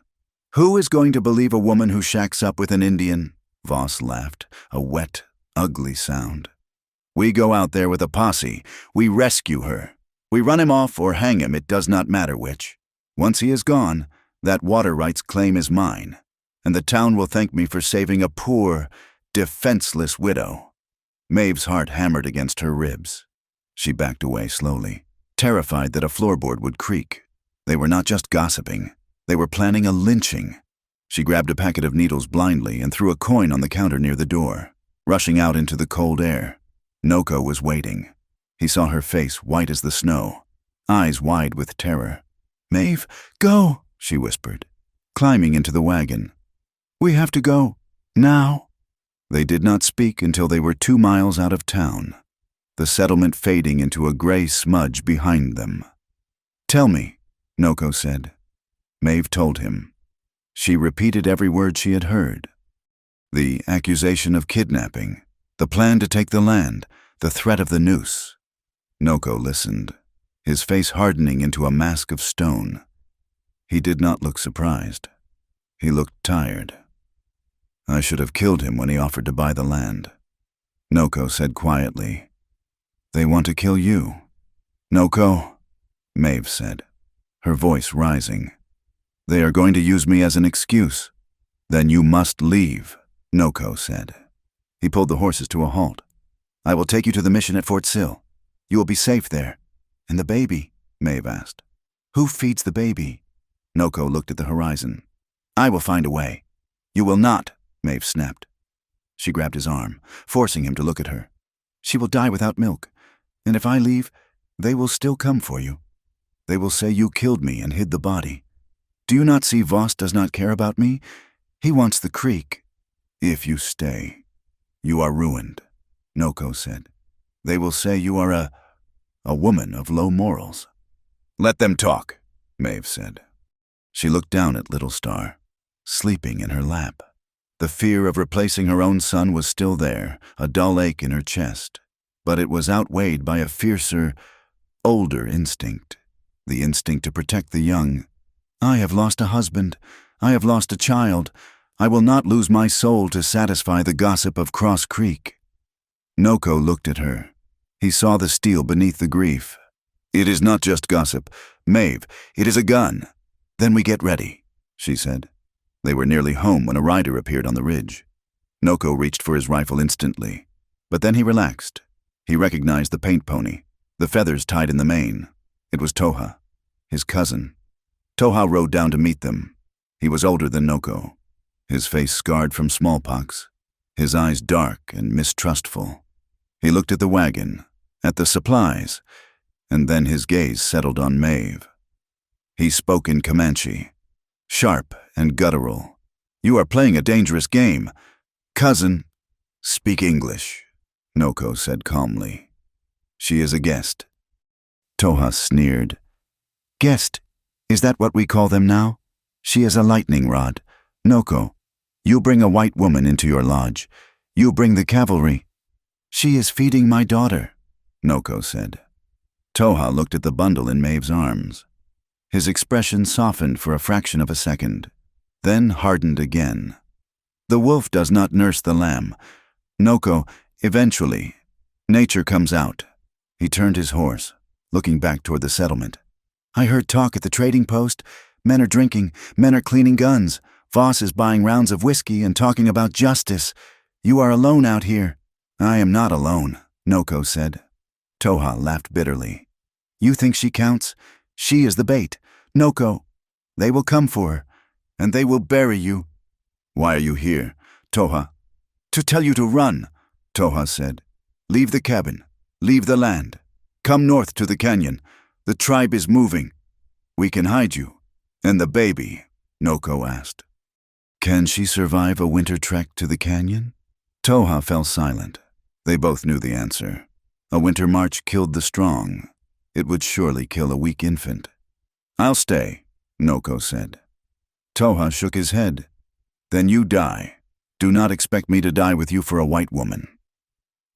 who is going to believe a woman who shacks up with an Indian?" Voss laughed, a wet, ugly sound. "We go out there with a posse. We rescue her. We run him off or hang him, it does not matter which. Once he is gone, that water rights claim is mine, and the town will thank me for saving a poor, defenseless widow." Maeve's heart hammered against her ribs. She backed away slowly, terrified that a floorboard would creak. They were not just gossiping. They were planning a lynching. She grabbed a packet of needles blindly and threw a coin on the counter near the door, rushing out into the cold air. Noko was waiting. He saw her face white as the snow, eyes wide with terror. "Maeve, go," she whispered, climbing into the wagon. "We have to go. Now." They did not speak until they were 2 miles out of town, the settlement fading into a gray smudge behind them. "Tell me," Noko said. Maeve told him. She repeated every word she had heard. The accusation of kidnapping, the plan to take the land, the threat of the noose. Noko listened, his face hardening into a mask of stone. He did not look surprised. He looked tired. "I should have killed him when he offered to buy the land." Noko said quietly. "They want to kill you." "Noko," Maeve said, her voice rising. "They are going to use me as an excuse." "Then you must leave," Noko said. He pulled the horses to a halt. "I will take you to the mission at Fort Sill. You will be safe there." "And the baby?" Maeve asked. "Who feeds the baby?" Noko looked at the horizon. "I will find a way." "You will not," Maeve snapped. She grabbed his arm, forcing him to look at her. "She will die without milk, and if I leave, they will still come for you. They will say you killed me and hid the body. Do you not see Voss does not care about me? He wants the creek." "If you stay, you are ruined," Noko said. "They will say you are a woman of low morals." "Let them talk," Maeve said. She looked down at Little Star, sleeping in her lap. The fear of replacing her own son was still there, a dull ache in her chest, but it was outweighed by a fiercer, older instinct, the instinct to protect the young. "I have lost a husband. I have lost a child. I will not lose my soul to satisfy the gossip of Cross Creek." Noko looked at her. He saw the steel beneath the grief. "It is not just gossip. Maeve, it is a gun." "Then we get ready," she said. They were nearly home when a rider appeared on the ridge. Noko reached for his rifle instantly, but then he relaxed. He recognized the paint pony, the feathers tied in the mane. It was Toha, his cousin. Toha rode down to meet them, He was older than Noko, his face scarred from smallpox, his eyes dark and mistrustful. He looked at the wagon, at the supplies, and then his gaze settled on Maeve. He spoke in Comanche, sharp and guttural. "You are playing a dangerous game. Cousin." "Speak English," Noko said calmly. "She is a guest." Toha sneered. "Guest? Is that what we call them now? She is a lightning rod. Noko, you bring a white woman into your lodge. You bring the cavalry." "She is feeding my daughter," Noko said. Toha looked at the bundle in Maeve's arms. His expression softened for a fraction of a second, then hardened again. "The wolf does not nurse the lamb. Noko, eventually, nature comes out." He turned his horse, looking back toward the settlement. "I heard talk at the trading post. Men are drinking, men are cleaning guns. Voss is buying rounds of whiskey and talking about justice. You are alone out here." "I am not alone," Noko said. Toha laughed bitterly. "You think she counts? She is the bait. Noko, they will come for her, and they will bury you." "Why are you here, Toha?" "To tell you to run," Toha said. "Leave the cabin. Leave the land. Come north to the canyon. The tribe is moving. We can hide you." "And the baby?" Noko asked. "Can she survive a winter trek to the canyon?" Toha fell silent. They both knew the answer. A winter march killed the strong. It would surely kill a weak infant. "I'll stay," Noko said. Toha shook his head. "Then you die. Do not expect me to die with you for a white woman."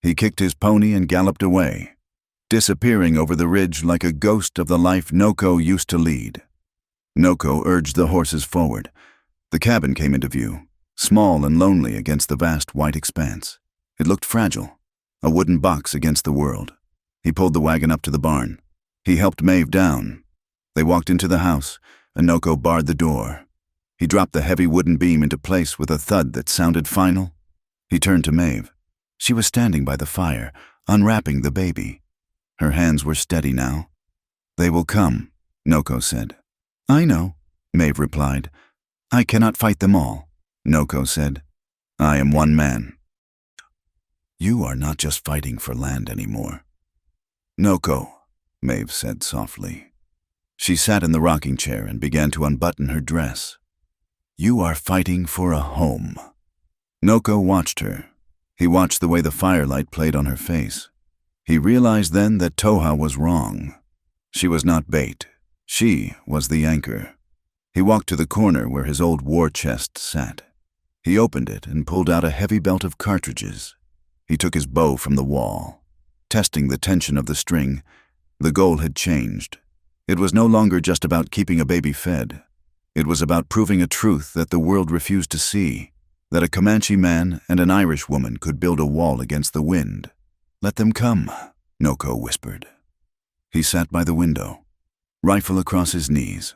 He kicked his pony and galloped away, disappearing over the ridge like a ghost of the life Noko used to lead. Noko urged the horses forward. The cabin came into view, small and lonely against the vast white expanse. It looked fragile, a wooden box against the world. He pulled the wagon up to the barn. He helped Maeve down. They walked into the house, and Noko barred the door. He dropped the heavy wooden beam into place with a thud that sounded final. He turned to Maeve. She was standing by the fire, unwrapping the baby. Her hands were steady now. "They will come," Noko said. "I know," Maeve replied. "I cannot fight them all," Noko said. "I am one man." "You are not just fighting for land anymore." "Noko," Maeve said softly. She sat in the rocking chair and began to unbutton her dress. "You are fighting for a home." Noko watched her. He watched the way the firelight played on her face. He realized then that Toha was wrong. She was not bait. She was the anchor. He walked to the corner where his old war chest sat. He opened it and pulled out a heavy belt of cartridges. He took his bow from the wall. Testing the tension of the string, the goal had changed. It was no longer just about keeping a baby fed. It was about proving a truth that the world refused to see, that a Comanche man and an Irish woman could build a wall against the wind. "Let them come," Noko whispered. He sat by the window, rifle across his knees,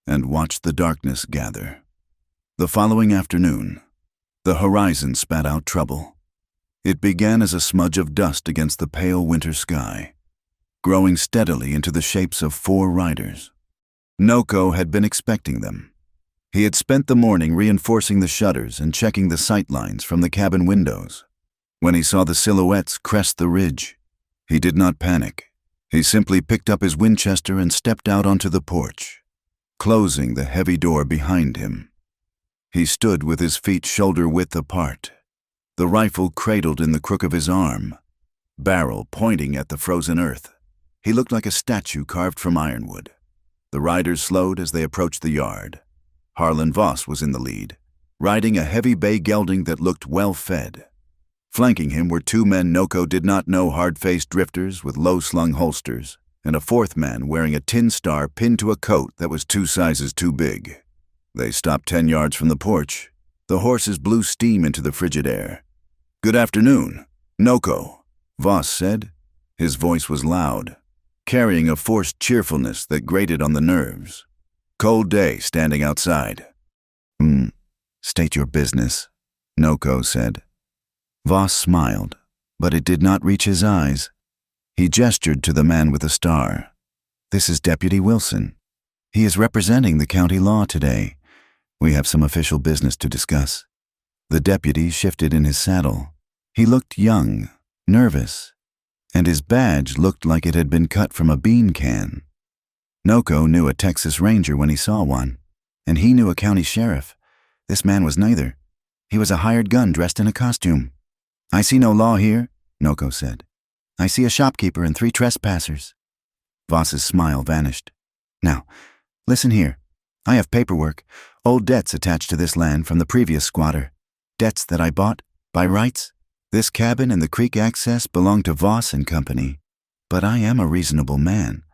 and watched the darkness gather. The following afternoon, the horizon spat out trouble. It began as a smudge of dust against the pale winter sky, growing steadily into the shapes of 4 riders. Noko had been expecting them. He had spent the morning reinforcing the shutters and checking the sight lines from the cabin windows. When he saw the silhouettes crest the ridge, he did not panic. He simply picked up his Winchester and stepped out onto the porch, closing the heavy door behind him. He stood with his feet shoulder-width apart, the rifle cradled in the crook of his arm, barrel pointing at the frozen earth. He looked like a statue carved from ironwood. The riders slowed as they approached the yard. Harlan Voss was in the lead, riding a heavy bay gelding that looked well-fed. Flanking him were 2 men Noko did not know, hard-faced drifters with low-slung holsters, and a 4th man wearing a tin star pinned to a coat that was 2 sizes too big. They stopped 10 yards from the porch. The horses blew steam into the frigid air. "Good afternoon, Noko," Voss said. His voice was loud, carrying a forced cheerfulness that grated on the nerves. "Cold day standing outside." State your business," Noko said. Voss smiled, but it did not reach his eyes. He gestured to the man with the star. "This is Deputy Wilson. He is representing the county law today. We have some official business to discuss." The deputy shifted in his saddle. He looked young, nervous, and his badge looked like it had been cut from a bean can. Noko knew a Texas Ranger when he saw one, and he knew a county sheriff. This man was neither. He was a hired gun dressed in a costume. "I see no law here," Noko said. "I see a shopkeeper and 3 trespassers." Voss's smile vanished. "Now, listen here. I have paperwork, old debts attached to this land from the previous squatter. Debts that I bought, by rights. This cabin and the creek access belong to Voss and Company. But I am a reasonable man.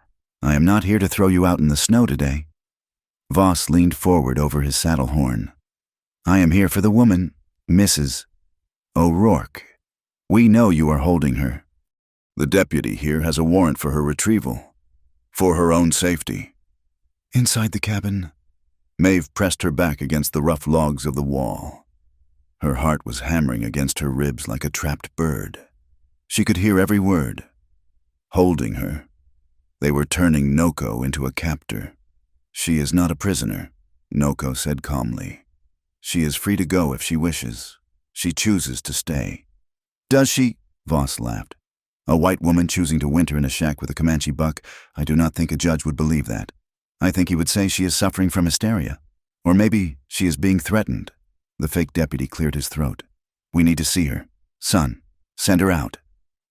I am not here to throw you out in the snow today." Voss leaned forward over his saddle horn. "I am here for the woman, Mrs. O'Rourke. We know you are holding her. The deputy here has a warrant for her retrieval, for her own safety." "Inside the cabin?" Maeve pressed her back against the rough logs of the wall. Her heart was hammering against her ribs like a trapped bird. She could hear every word. Holding her. They were turning Noko into a captor. "She is not a prisoner," Noko said calmly. "She is free to go if she wishes. She chooses to stay." "Does she?" Voss laughed. "A white woman choosing to winter in a shack with a Comanche buck? I do not think a judge would believe that. I think he would say she is suffering from hysteria. Or maybe she is being threatened." The fake deputy cleared his throat. "We need to see her. Son, send her out."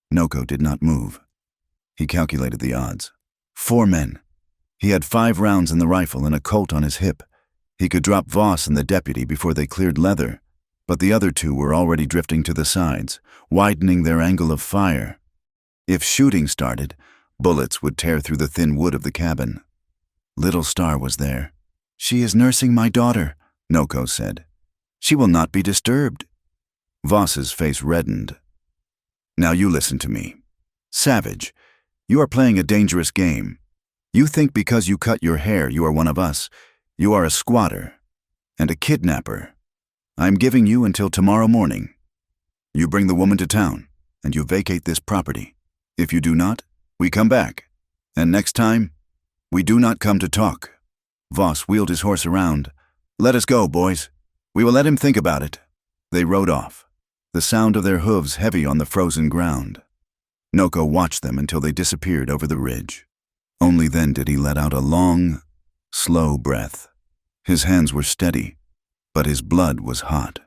Noko did not move. He calculated the odds. 4 men. He had 5 rounds in the rifle and a Colt on his hip. He could drop Voss and the deputy before they cleared leather, but the other 2 were already drifting to the sides, widening their angle of fire. If shooting started, bullets would tear through the thin wood of the cabin. Little Star was there. "She is nursing my daughter," Noko said. "She will not be disturbed." Voss's face reddened. "Now you listen to me. Savage, you are playing a dangerous game. You think because you cut your hair you are one of us. You are a squatter and a kidnapper. I'm giving you until tomorrow morning. You bring the woman to town, and you vacate this property. If you do not, we come back. And next time, we do not come to talk." Voss wheeled his horse around. "Let us go, boys. We will let him think about it." They rode off, the sound of their hooves heavy on the frozen ground. Noko watched them until they disappeared over the ridge. Only then did he let out a long, slow breath. His hands were steady, but his blood was hot.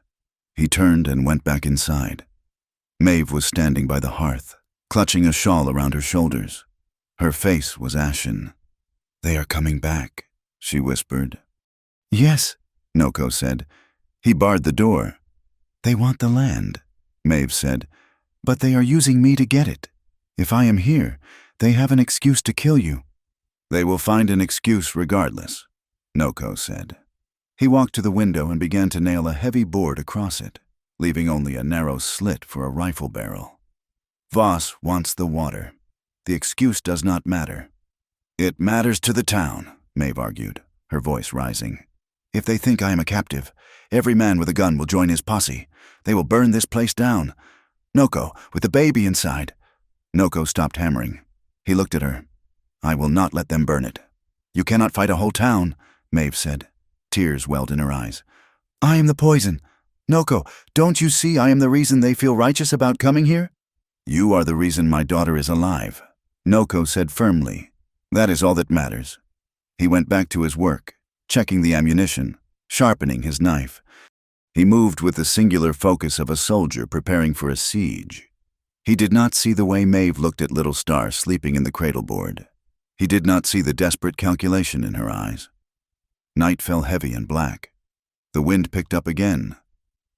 He turned and went back inside. Maeve was standing by the hearth, clutching a shawl around her shoulders. Her face was ashen. "They are coming back," she whispered. "Yes," Noko said. He barred the door. "They want the land," Maeve said, "but they are using me to get it. If I am here, they have an excuse to kill you." "They will find an excuse regardless," Noko said. He walked to the window and began to nail a heavy board across it, leaving only a narrow slit for a rifle barrel. "Voss wants the water. The excuse does not matter." "It matters to the town," Maeve argued, her voice rising. "If they think I am a captive, every man with a gun will join his posse. They will burn this place down. Noko, with the baby inside." Noko stopped hammering. He looked at her. "I will not let them burn it." "You cannot fight a whole town," Maeve said. Tears welled in her eyes. "I am the poison. Noko, don't you see I am the reason they feel righteous about coming here?" "You are the reason my daughter is alive," Noko said firmly. "That is all that matters." He went back to his work, checking the ammunition, sharpening his knife. He moved with the singular focus of a soldier preparing for a siege. He did not see the way Maeve looked at Little Star sleeping in the cradleboard. He did not see the desperate calculation in her eyes. Night fell heavy and black. The wind picked up again,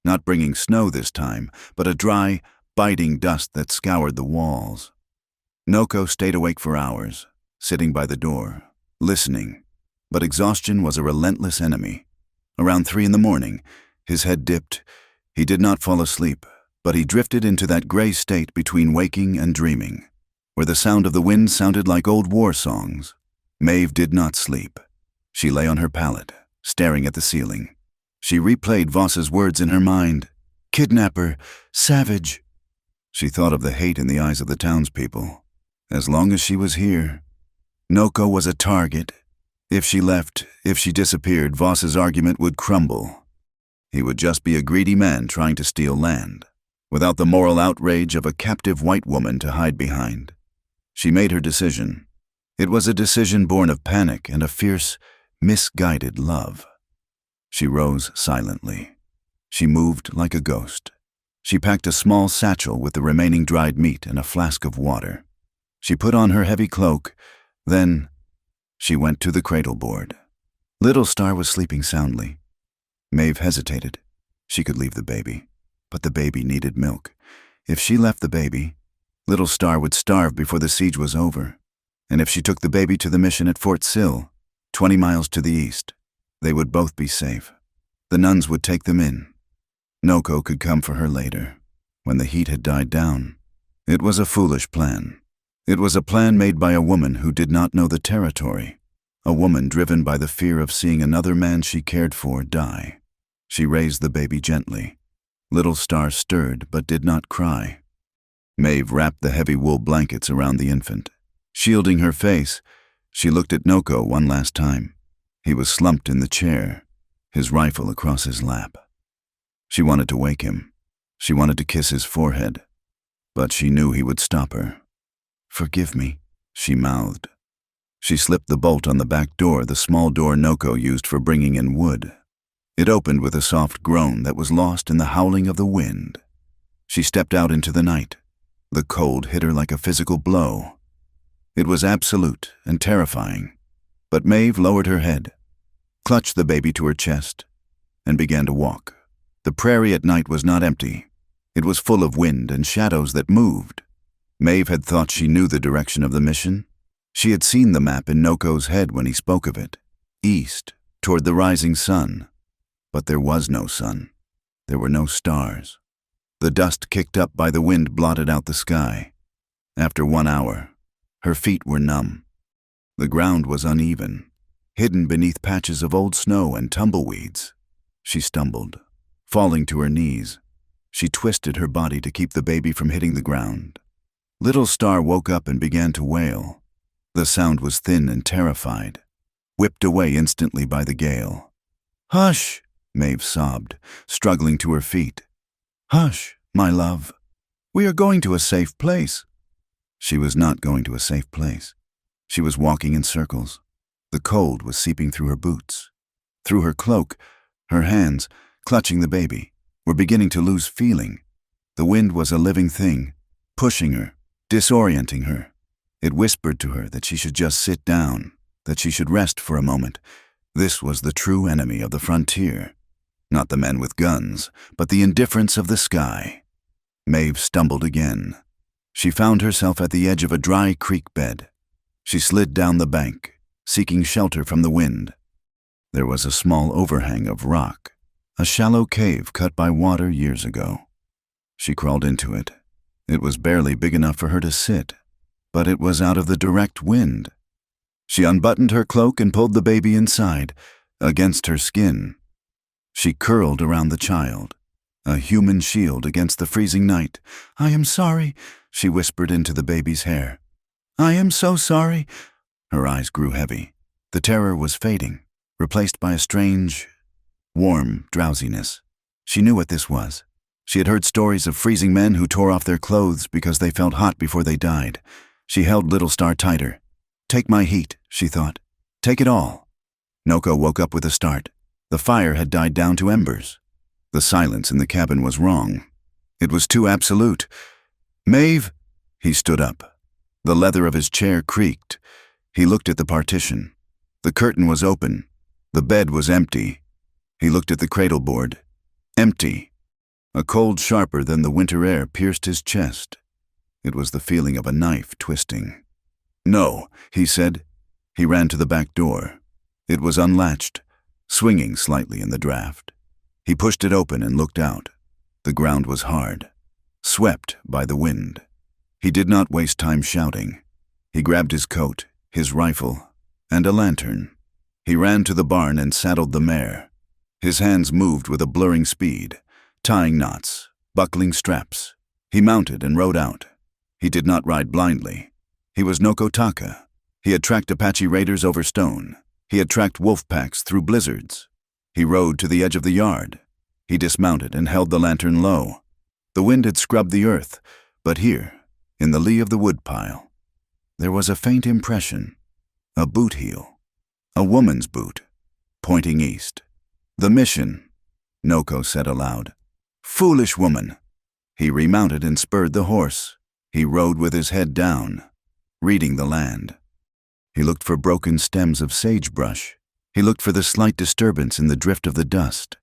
not bringing snow this time, but a dry, biting dust that scoured the walls. Noko stayed awake for hours, sitting by the door, listening, but exhaustion was a relentless enemy. Around 3 a.m, his head dipped. He did not fall asleep, but he drifted into that gray state between waking and dreaming, where the sound of the wind sounded like old war songs. Maeve did not sleep. She lay on her pallet, staring at the ceiling. She replayed Voss's words in her mind. "Kidnapper, savage." She thought of the hate in the eyes of the townspeople. As long as she was here, Noko was a target. If she left, if she disappeared, Voss's argument would crumble. He would just be a greedy man trying to steal land, without the moral outrage of a captive white woman to hide behind. She made her decision. It was a decision born of panic and a fierce, misguided love. She rose silently. She moved like a ghost. She packed a small satchel with the remaining dried meat and a flask of water. She put on her heavy cloak, then she went to the cradle board. Little Star was sleeping soundly. Maeve hesitated. She could leave the baby, but the baby needed milk. If she left the baby, Little Star would starve before the siege was over. And if she took the baby to the mission at Fort Sill, 20 miles to the east, they would both be safe. The nuns would take them in. Noko could come for her later, when the heat had died down. It was a foolish plan. It was a plan made by a woman who did not know the territory, a woman driven by the fear of seeing another man she cared for die. She raised the baby gently. Little Star stirred but did not cry. Maeve wrapped the heavy wool blankets around the infant. Shielding her face, she looked at Noko one last time. He was slumped in the chair, his rifle across his lap. She wanted to wake him. She wanted to kiss his forehead, but she knew he would stop her. "Forgive me," she mouthed. She slipped the bolt on the back door, the small door Noko used for bringing in wood. It opened with a soft groan that was lost in the howling of the wind. She stepped out into the night. The cold hit her like a physical blow. It was absolute and terrifying, but Maeve lowered her head, clutched the baby to her chest, and began to walk. The prairie at night was not empty. It was full of wind and shadows that moved. Maeve had thought she knew the direction of the mission. She had seen the map in Noko's head when he spoke of it, east, toward the rising sun. But there was no sun. There were no stars. The dust kicked up by the wind blotted out the sky. After 1 hour, her feet were numb. The ground was uneven, hidden beneath patches of old snow and tumbleweeds. She stumbled, falling to her knees. She twisted her body to keep the baby from hitting the ground. Little Star woke up and began to wail. The sound was thin and terrified, whipped away instantly by the gale. "Hush!" Maeve sobbed, struggling to her feet. "Hush, my love. We are going to a safe place." She was not going to a safe place. She was walking in circles. The cold was seeping through her boots. Through her cloak, her hands, clutching the baby, were beginning to lose feeling. The wind was a living thing, pushing her, disorienting her. It whispered to her that she should just sit down, that she should rest for a moment. This was the true enemy of the frontier. Not the men with guns, but the indifference of the sky. Maeve stumbled again. She found herself at the edge of a dry creek bed. She slid down the bank, seeking shelter from the wind. There was a small overhang of rock, a shallow cave cut by water years ago. She crawled into it. It was barely big enough for her to sit, but it was out of the direct wind. She unbuttoned her cloak and pulled the baby inside, against her skin. She curled around the child, a human shield against the freezing night. "I am sorry," she whispered into the baby's hair. "I am so sorry." Her eyes grew heavy. The terror was fading, replaced by a strange, warm drowsiness. She knew what this was. She had heard stories of freezing men who tore off their clothes because they felt hot before they died. She held Little Star tighter. "Take my heat," she thought. "Take it all." Noko woke up with a start. The fire had died down to embers. The silence in the cabin was wrong. It was too absolute. "Maeve!" He stood up. The leather of his chair creaked. He looked at the partition. The curtain was open. The bed was empty. He looked at the cradle board. Empty. A cold sharper than the winter air pierced his chest. It was the feeling of a knife twisting. "No," he said. He ran to the back door. It was unlatched, swinging slightly in the draft. He pushed it open and looked out. The ground was hard, swept by the wind. He did not waste time shouting. He grabbed his coat, his rifle, and a lantern. He ran to the barn and saddled the mare. His hands moved with a blurring speed, tying knots, buckling straps. He mounted and rode out. He did not ride blindly. He was Noko Taka. He had tracked Apache raiders over stone. He had tracked wolf packs through blizzards. He rode to the edge of the yard. He dismounted and held the lantern low. The wind had scrubbed the earth, but here, in the lee of the woodpile, there was a faint impression. A boot heel. A woman's boot, pointing east. The mission, Noko said aloud. Foolish woman. He remounted and spurred the horse. He rode with his head down, reading the land. He looked for broken stems of sagebrush. He looked for the slight disturbance in the drift of the dust.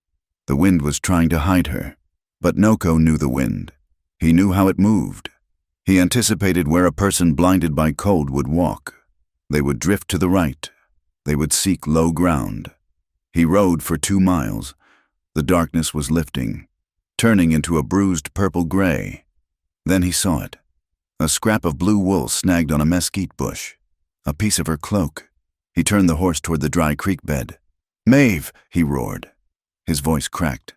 The wind was trying to hide her, but Noko knew the wind. He knew how it moved. He anticipated where a person blinded by cold would walk. They would drift to the right. They would seek low ground. He rode for 2 miles. The darkness was lifting, turning into a bruised purple gray. Then he saw it. A scrap of blue wool snagged on a mesquite bush. A piece of her cloak. He turned the horse toward the dry creek bed. Maeve, he roared. His voice cracked.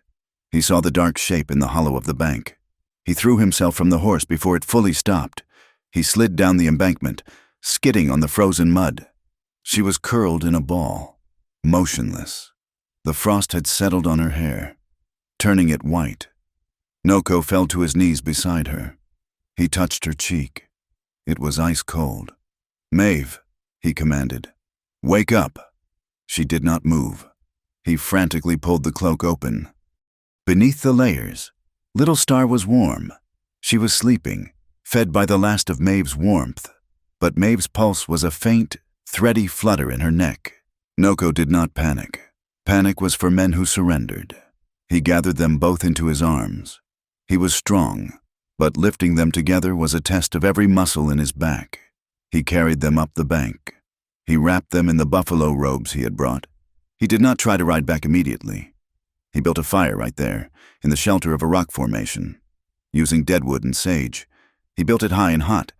He saw the dark shape in the hollow of the bank. He threw himself from the horse before it fully stopped. He slid down the embankment, skidding on the frozen mud. She was curled in a ball, motionless. The frost had settled on her hair, turning it white. Noko fell to his knees beside her. He touched her cheek. It was ice cold. Maeve, he commanded. Wake up. She did not move. He frantically pulled the cloak open. Beneath the layers, Little Star was warm. She was sleeping, fed by the last of Maeve's warmth. But Maeve's pulse was a faint, thready flutter in her neck. Noko did not panic. Panic was for men who surrendered. He gathered them both into his arms. He was strong, but lifting them together was a test of every muscle in his back. He carried them up the bank. He wrapped them in the buffalo robes he had brought. He did not try to ride back immediately. He built a fire right there, in the shelter of a rock formation. Using deadwood and sage, he built it high and hot.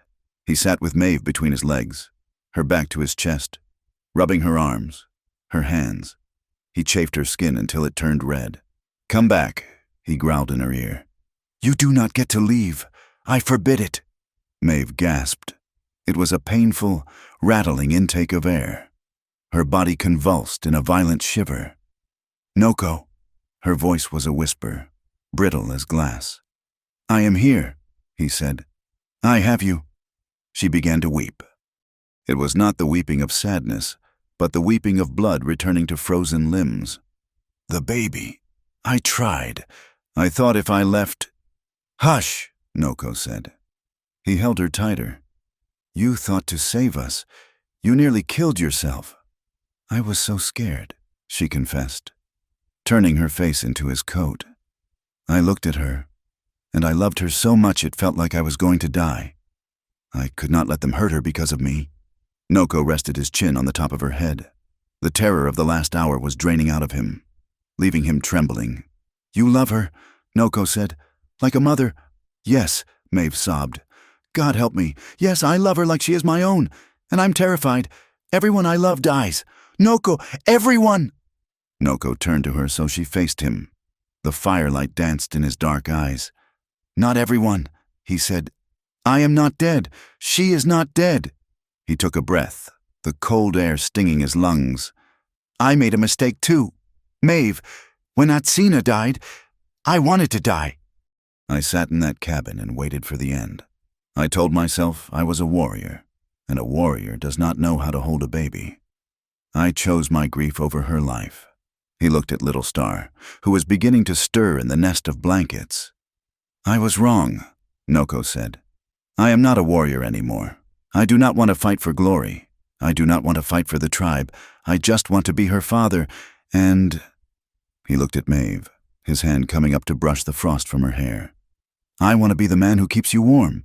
He sat with Maeve between his legs, her back to his chest, rubbing her arms, her hands. He chafed her skin until it turned red. Come back, he growled in her ear. You do not get to leave. I forbid it. Maeve gasped. It was a painful, rattling intake of air. Her body convulsed in a violent shiver. Noko. Her voice was a whisper, brittle as glass. I am here, he said. I have you. She began to weep. It was not the weeping of sadness, but the weeping of blood returning to frozen limbs. The baby. I tried. I thought if I left... Hush, Noko said. He held her tighter. You thought to save us. You nearly killed yourself. I was so scared, she confessed, turning her face into his coat. I looked at her, and I loved her so much it felt like I was going to die. I could not let them hurt her because of me. Noko rested his chin on the top of her head. The terror of the last hour was draining out of him, leaving him trembling. You love her, Noko said, like a mother. Yes, Maeve sobbed. God help me. Yes, I love her like she is my own, and I'm terrified. Everyone I love dies. Noko, everyone! Noko turned to her so she faced him. The firelight danced in his dark eyes. Not everyone, he said. I am not dead. She is not dead. He took a breath, the cold air stinging his lungs. I made a mistake too. Maeve, when Atsina died, I wanted to die. I sat in that cabin and waited for the end. I told myself I was a warrior, and a warrior does not know how to hold a baby. I chose my grief over her life. He looked at Little Star, who was beginning to stir in the nest of blankets. I was wrong, Noko said. I am not a warrior anymore. I do not want to fight for glory. I do not want to fight for the tribe. I just want to be her father, and... He looked at Maeve, his hand coming up to brush the frost from her hair. I want to be the man who keeps you warm.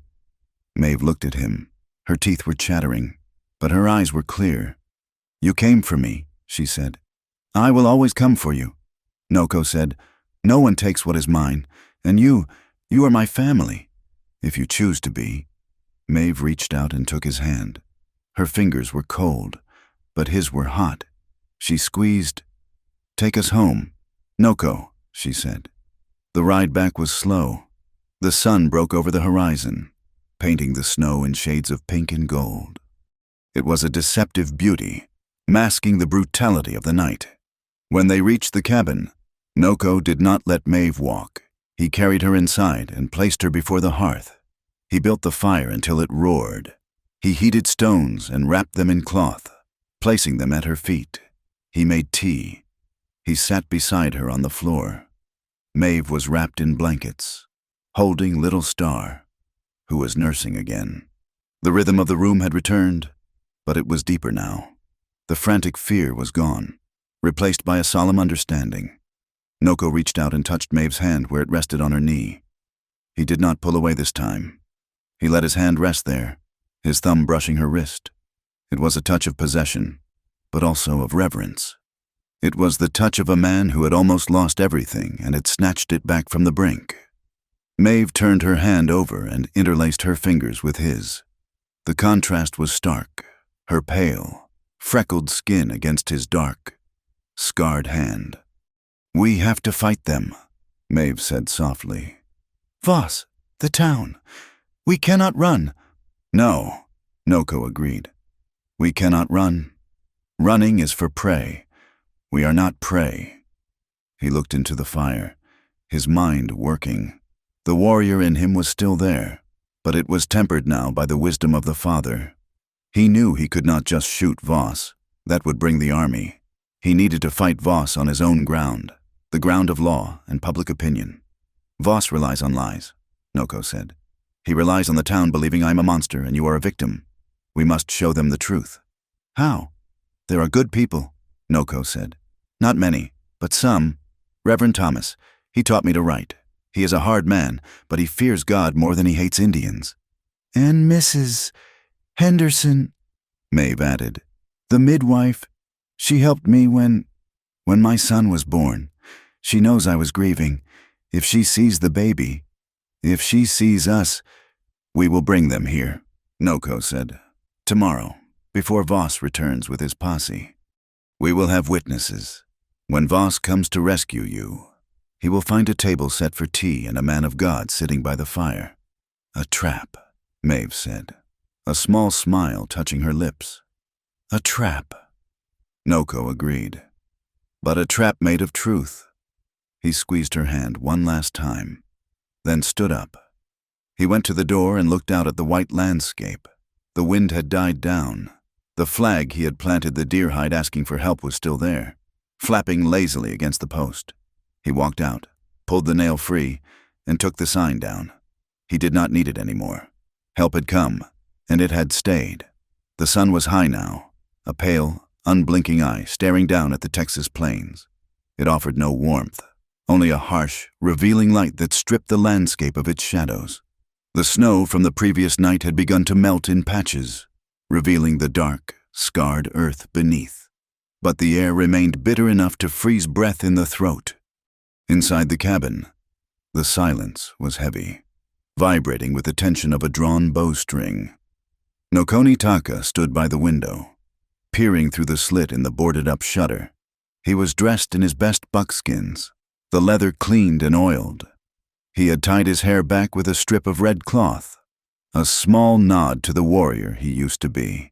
Maeve looked at him. Her teeth were chattering, but her eyes were clear. You came for me, she said. I will always come for you. Noko said, no one takes what is mine, and you are my family, if you choose to be. Maeve reached out and took his hand. Her fingers were cold, but his were hot. She squeezed. Take us home. Noko, she said. The ride back was slow. The sun broke over the horizon, painting the snow in shades of pink and gold. It was a deceptive beauty. masking the brutality of the night. When they reached the cabin, Noko did not let Maeve walk. He carried her inside and placed her before the hearth. He built the fire until it roared. He heated stones and wrapped them in cloth, placing them at her feet. He made tea. He sat beside her on the floor. Maeve was wrapped in blankets, holding little Star, who was nursing again. The rhythm of the room had returned, but it was deeper now. The frantic fear was gone, replaced by a solemn understanding. Noko reached out and touched Maeve's hand where it rested on her knee. He did not pull away this time. He let his hand rest there, his thumb brushing her wrist. It was a touch of possession, but also of reverence. It was the touch of a man who had almost lost everything and had snatched it back from the brink. Maeve turned her hand over and interlaced her fingers with his. The contrast was stark, her pale, freckled skin against his dark, scarred hand. "We have to fight them," Maeve said softly. "Voss, the town. We cannot run." "No," Noko agreed. "We cannot run. Running is for prey. We are not prey." He looked into the fire, his mind working. The warrior in him was still there, but it was tempered now by the wisdom of the father. He knew he could not just shoot Voss. That would bring the army. He needed to fight Voss on his own ground, the ground of law and public opinion. "Voss relies on lies," Noko said. "He relies on the town believing I'm a monster and you are a victim. We must show them the truth." "How?" "There are good people," Noko said. "Not many, but some. Reverend Thomas, he taught me to write. He is a hard man, but he fears God more than he hates Indians." "And Mrs. Henderson," Maeve added. "The midwife, she helped me when my son was born. She knows I was grieving. If she sees the baby, if she sees us, we will bring them here," Noko said. "Tomorrow, before Voss returns with his posse. We will have witnesses. When Voss comes to rescue you, he will find a table set for tea and a man of God sitting by the fire." "A trap," Maeve said, a small smile touching her lips. "A trap," Noko agreed. "But a trap made of truth." He squeezed her hand one last time, then stood up. He went to the door and looked out at the white landscape. The wind had died down. The flag he had planted the deer hide asking for help was still there, flapping lazily against the post. He walked out, pulled the nail free, and took the sign down. He did not need it anymore. Help had come, and it had stayed. The sun was high now, a pale, unblinking eye staring down at the Texas plains. It offered no warmth, only a harsh, revealing light that stripped the landscape of its shadows. The snow from the previous night had begun to melt in patches, revealing the dark, scarred earth beneath. But the air remained bitter enough to freeze breath in the throat. Inside the cabin, the silence was heavy, vibrating with the tension of a drawn bowstring. Nokoni Taka stood by the window, peering through the slit in the boarded-up shutter. He was dressed in his best buckskins, the leather cleaned and oiled. He had tied his hair back with a strip of red cloth, a small nod to the warrior he used to be.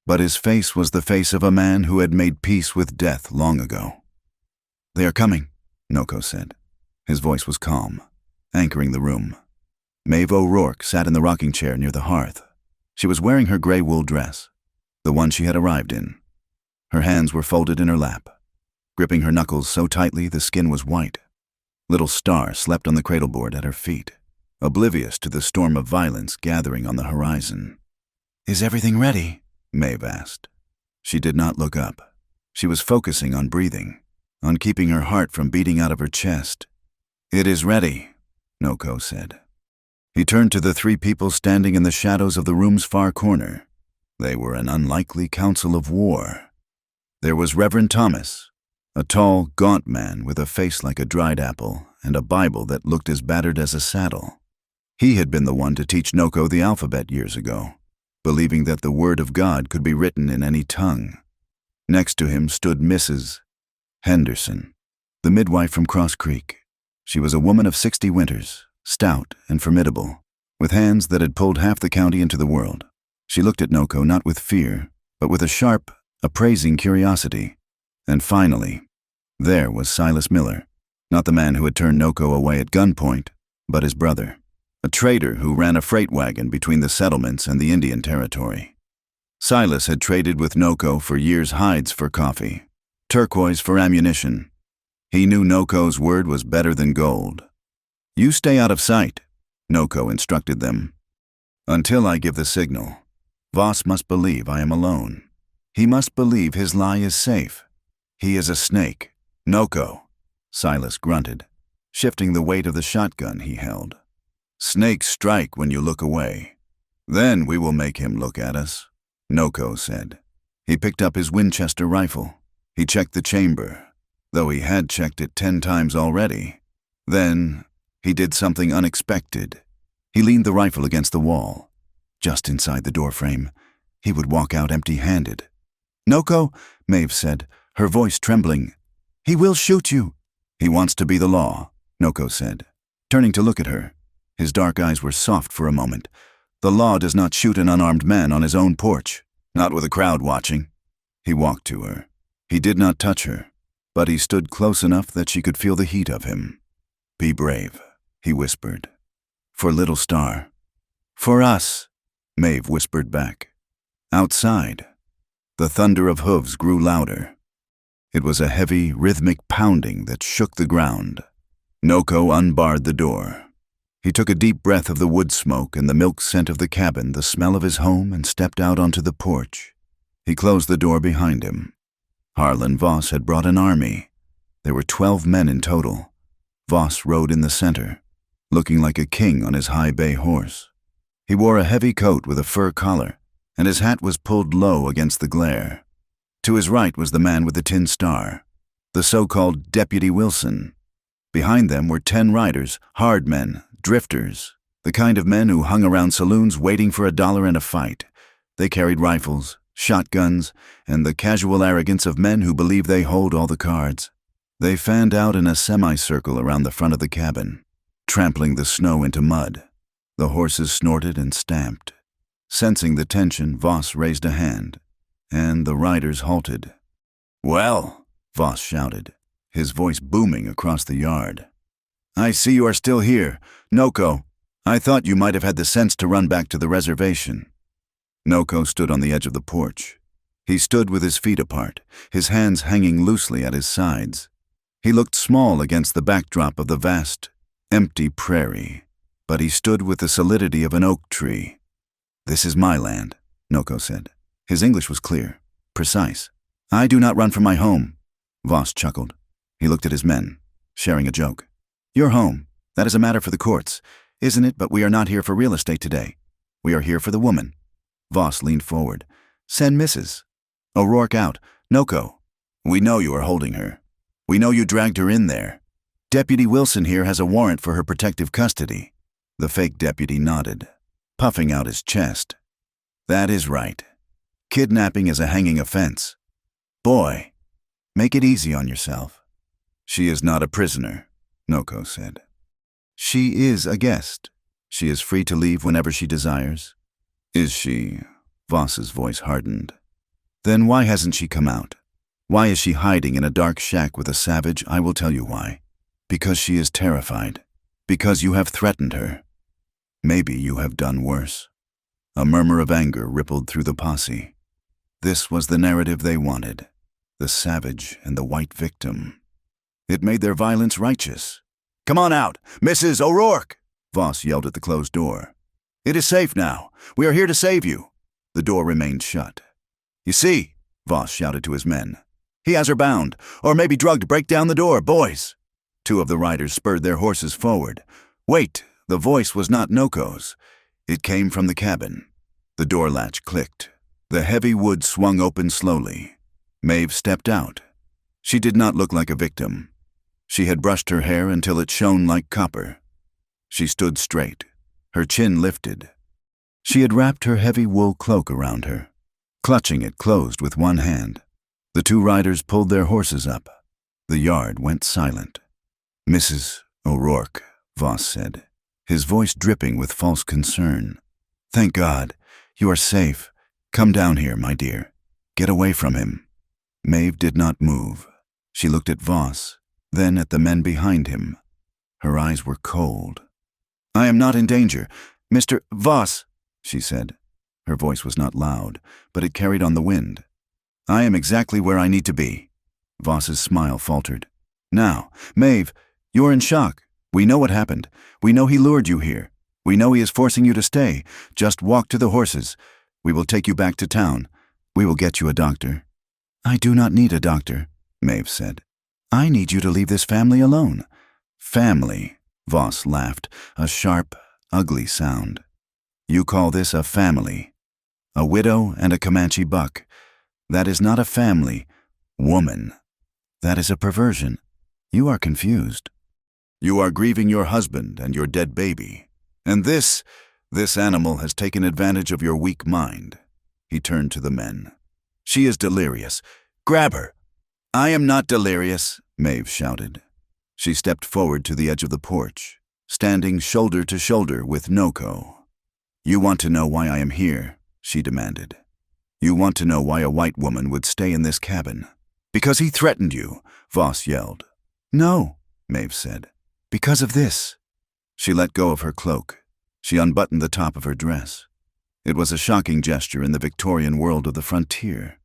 But his face was the face of a man who had made peace with death long ago. "They are coming," Noko said. His voice was calm, anchoring the room. Maeve O'Rourke sat in the rocking chair near the hearth. She was wearing her gray wool dress, the one she had arrived in. Her hands were folded in her lap, gripping her knuckles so tightly the skin was white. Little Star slept on the cradleboard at her feet, oblivious to the storm of violence gathering on the horizon. "Is everything ready?" Maeve asked. She did not look up. She was focusing on breathing, on keeping her heart from beating out of her chest. "It is ready," Noko said. He turned to the three people standing in the shadows of the room's far corner. They were an unlikely council of war. There was Reverend Thomas, a tall, gaunt man with a face like a dried apple and a Bible that looked as battered as a saddle. He had been the one to teach Noko the alphabet years ago, believing that the word of God could be written in any tongue. Next to him stood Mrs. Henderson, the midwife from Cross Creek. She was a woman of 60 winters, stout and formidable, with hands that had pulled half the county into the world. She looked at Noko not with fear, but with a sharp, appraising curiosity. And finally, there was Silas Miller, not the man who had turned Noko away at gunpoint, but his brother, a trader who ran a freight wagon between the settlements and the Indian Territory. Silas had traded with Noko for years hides for coffee, turquoise for ammunition. He knew Noko's word was better than gold. "You stay out of sight," Noko instructed them. "Until I give the signal. Voss must believe I am alone. He must believe his lie is safe. He is a snake. Noko," Silas grunted, shifting the weight of the shotgun he held. "Snakes strike when you look away. Then we will make him look at us," Noko said. He picked up his Winchester rifle. He checked the chamber, though he had checked it 10 times already. Then he did something unexpected. He leaned the rifle against the wall. Just inside the doorframe, he would walk out empty-handed. "Noko," Maeve said, her voice trembling. "He will shoot you." "He wants to be the law," Noko said, turning to look at her. His dark eyes were soft for a moment. "The law does not shoot an unarmed man on his own porch, not with a crowd watching." He walked to her. He did not touch her, but he stood close enough that she could feel the heat of him. "Be brave," he whispered. "For Little Star." "For us," Maeve whispered back. Outside, the thunder of hooves grew louder. It was a heavy, rhythmic pounding that shook the ground. Noko unbarred the door. He took a deep breath of the wood smoke and the milk scent of the cabin, the smell of his home, and stepped out onto the porch. He closed the door behind him. Harlan Voss had brought an army. There were 12 men in total. Voss rode in the center, looking like a king on his high bay horse. He wore a heavy coat with a fur collar, and his hat was pulled low against the glare. To his right was the man with the tin star, the so-called Deputy Wilson. Behind them were 10 riders, hard men, drifters, the kind of men who hung around saloons waiting for $1 and a fight. They carried rifles, shotguns, and the casual arrogance of men who believe they hold all the cards. They fanned out in a semicircle around the front of the cabin, trampling the snow into mud. The horses snorted and stamped. Sensing the tension, Voss raised a hand, and the riders halted. "Well," Voss shouted, his voice booming across the yard. "I see you are still here. Noko, I thought you might have had the sense to run back to the reservation." Noko stood on the edge of the porch. He stood with his feet apart, his hands hanging loosely at his sides. He looked small against the backdrop of the vast, empty prairie, but he stood with the solidity of an oak tree. "This is my land," Noko said. His English was clear, precise. "I do not run from my home." Voss chuckled. He looked at his men, sharing a joke. "Your home, that is a matter for the courts, isn't it? But we are not here for real estate today. We are here for the woman." Voss leaned forward. "Send Mrs. O'Rourke out. Noko, we know you are holding her. We know you dragged her in there. Deputy Wilson here has a warrant for her protective custody." The fake deputy nodded, puffing out his chest. "That is right. Kidnapping is a hanging offense. Boy, make it easy on yourself." "She is not a prisoner," Noko said. "She is a guest. She is free to leave whenever she desires." "Is she?" Voss's voice hardened. "Then why hasn't she come out? Why is she hiding in a dark shack with a savage? I will tell you why. Because she is terrified. Because you have threatened her. Maybe you have done worse." A murmur of anger rippled through the posse. This was the narrative they wanted. The savage and the white victim. It made their violence righteous. "Come on out, Mrs. O'Rourke!" Voss yelled at the closed door. "It is safe now. We are here to save you." The door remained shut. "You see," Voss shouted to his men. "He has her bound, or maybe drugged. Break down the door, boys." 2 of the riders spurred their horses forward. Wait, the voice was not Noko's. It came from the cabin. The door latch clicked. The heavy wood swung open slowly. Maeve stepped out. She did not look like a victim. She had brushed her hair until it shone like copper. She stood straight, her chin lifted. She had wrapped her heavy wool cloak around her, clutching it closed with one hand. The 2 riders pulled their horses up. The yard went silent. "Mrs. O'Rourke," Voss said, his voice dripping with false concern. "Thank God. You are safe. Come down here, my dear. Get away from him." Maeve did not move. She looked at Voss, then at the men behind him. Her eyes were cold. "I am not in danger. Mr. Voss," she said. Her voice was not loud, but it carried on the wind. "I am exactly where I need to be." Voss's smile faltered. "Now, Maeve, you're in shock. We know what happened. We know he lured you here. We know he is forcing you to stay. Just walk to the horses. We will take you back to town. We will get you a doctor." "I do not need a doctor," Maeve said. "I need you to leave this family alone." "Family," Voss laughed, a sharp, ugly sound. "You call this a family? A widow and a Comanche buck. That is not a family, woman. That is a perversion. You are confused. You are grieving your husband and your dead baby. And this animal has taken advantage of your weak mind." He turned to the men. "She is delirious. Grab her." "I am not delirious," Maeve shouted. She stepped forward to the edge of the porch, standing shoulder to shoulder with Noko. "You want to know why I am here?" she demanded. "You want to know why a white woman would stay in this cabin?" "Because he threatened you," Voss yelled. "No," Maeve said. "Because of this." She let go of her cloak. She unbuttoned the top of her dress. It was a shocking gesture in the Victorian world of the frontier.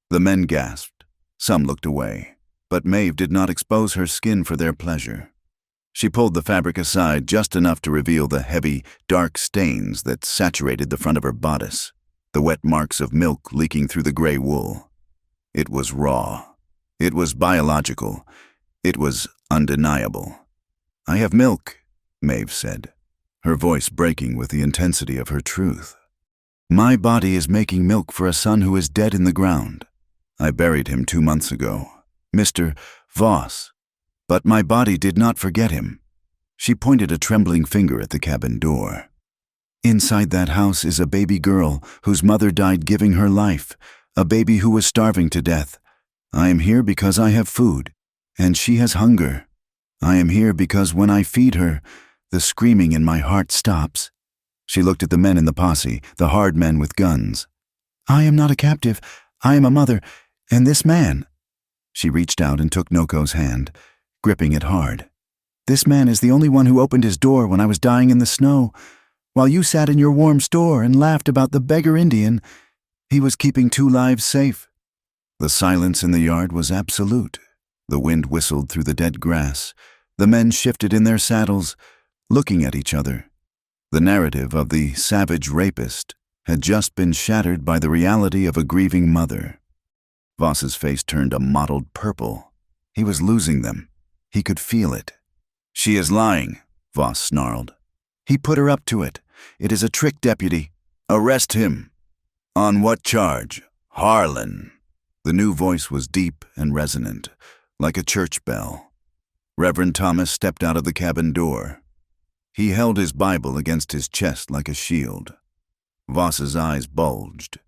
The men gasped. Some looked away, but Maeve did not expose her skin for their pleasure. She pulled the fabric aside just enough to reveal the heavy, dark stains that saturated the front of her bodice, the wet marks of milk leaking through the gray wool. It was raw. It was biological. It was undeniable. "I have milk," Maeve said, her voice breaking with the intensity of her truth. "My body is making milk for a son who is dead in the ground. I buried him 2 months ago, Mr. Voss. But my body did not forget him." She pointed a trembling finger at the cabin door. "Inside that house is a baby girl whose mother died giving her life, a baby who was starving to death. I am here because I have food, and she has hunger. I am here because when I feed her, the screaming in my heart stops." She looked at the men in the posse, the hard men with guns. "I am not a captive. I am a mother, and this man—" She reached out and took Noko's hand, gripping it hard. "This man is the only one who opened his door when I was dying in the snow. While you sat in your warm store and laughed about the beggar Indian, he was keeping 2 lives safe." The silence in the yard was absolute. The wind whistled through the dead grass. The men shifted in their saddles, looking at each other. The narrative of the savage rapist had just been shattered by the reality of a grieving mother. Voss's face turned a mottled purple. He was losing them. He could feel it. "She is lying," Voss snarled. "He put her up to it. It is a trick, deputy. Arrest him." "On what charge?" "Harlan." The new voice was deep and resonant, like a church bell. Reverend Thomas stepped out of the cabin door. He held his Bible against his chest like a shield. Voss's eyes bulged.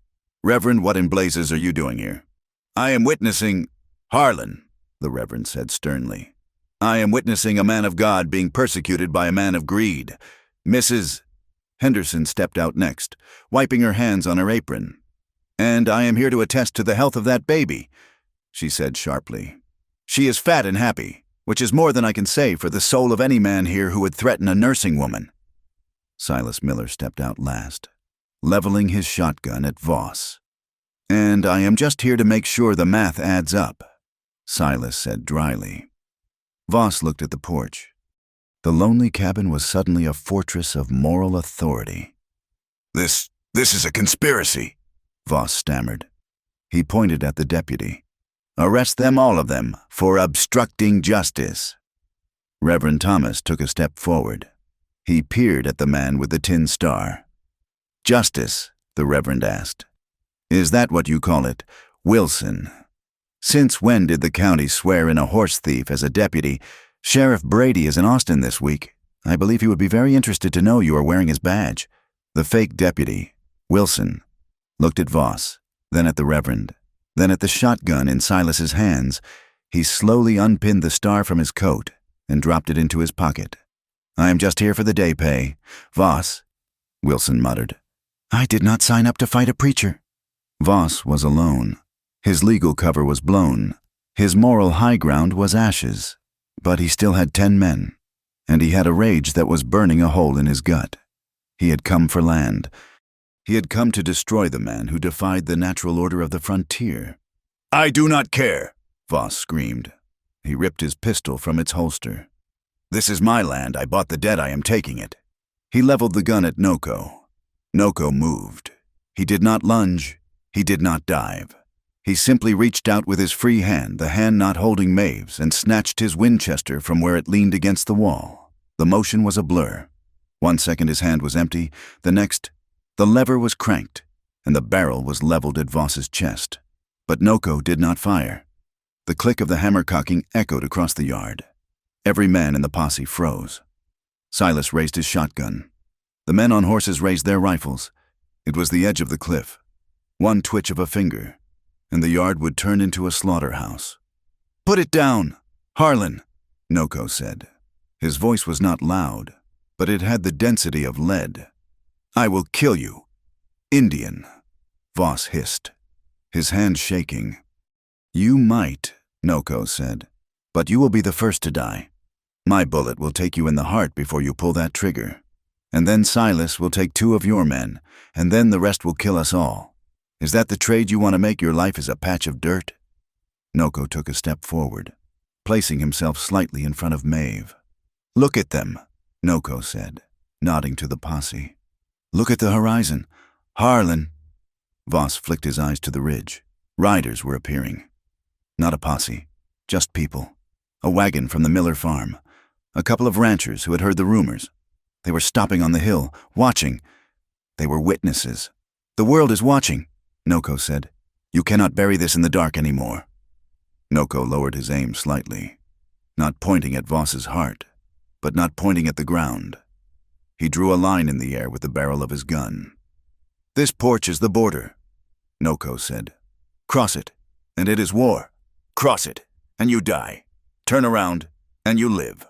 "Reverend, what in blazes are you doing here?" "I am witnessing—" "Harlan," the Reverend said sternly. "I am witnessing a man of God being persecuted by a man of greed. Mrs. Henderson stepped out next, wiping her hands on her apron. "And I am here to attest to the health of that baby," she said sharply. "She is fat and happy, which is more than I can say for the soul of any man here who would threaten a nursing woman." Silas Miller stepped out last, leveling his shotgun at Voss. "And I am just here to make sure the math adds up," Silas said dryly. Voss looked at the porch. The lonely cabin was suddenly a fortress of moral authority. This is a conspiracy," Voss stammered. He pointed at the deputy. "Arrest them, all of them, for obstructing justice." Reverend Thomas took a step forward. He peered at the man with the tin star. "Justice," the Reverend asked. "Is that what you call it, Wilson? Since when did the county swear in a horse thief as a deputy? Sheriff Brady is in Austin this week. I believe he would be very interested to know you are wearing his badge." The fake deputy, Wilson, looked at Voss, then at the Reverend, then at the shotgun in Silas's hands. He slowly unpinned the star from his coat and dropped it into his pocket. "I am just here for the day pay. Voss," Wilson muttered. "I did not sign up to fight a preacher." Voss was alone. His legal cover was blown. His moral high ground was ashes. But he still had 10 men, and he had a rage that was burning a hole in his gut. He had come for land. He had come to destroy the man who defied the natural order of the frontier. "I do not care," Voss screamed. He ripped his pistol from its holster. "This is my land. I bought the dead. I am taking it." He leveled the gun at Noko. Noko moved. He did not lunge. He did not dive. He simply reached out with his free hand, the hand not holding Maeve's, and snatched his Winchester from where it leaned against the wall. The motion was a blur. 1 second his hand was empty. The next, the lever was cranked, and the barrel was leveled at Voss's chest. But Noko did not fire. The click of the hammer cocking echoed across the yard. Every man in the posse froze. Silas raised his shotgun. The men on horses raised their rifles. It was the edge of the cliff. One twitch of a finger, and the yard would turn into a slaughterhouse. "Put it down, Harlan," Noko said. His voice was not loud, but it had the density of lead. "I will kill you, Indian," Voss hissed, his hand shaking. "You might," Noko said, "but you will be the first to die. My bullet will take you in the heart before you pull that trigger. And then Silas will take 2 of your men, and then the rest will kill us all. Is that the trade you want to make your life as a patch of dirt?" Noko took a step forward, placing himself slightly in front of Maeve. "Look at them," Noko said, nodding to the posse. "Look at the horizon. Harlan." Voss flicked his eyes to the ridge. Riders were appearing. Not a posse, just people. A wagon from the Miller farm. A couple of ranchers who had heard the rumors. They were stopping on the hill, watching. They were witnesses. "The world is watching," Noko said. "You cannot bury this in the dark anymore." Noko lowered his aim slightly, not pointing at Voss's heart, but not pointing at the ground. He drew a line in the air with the barrel of his gun. "This porch is the border," Noko said. "Cross it, and it is war. Cross it, and you die. Turn around, and you live."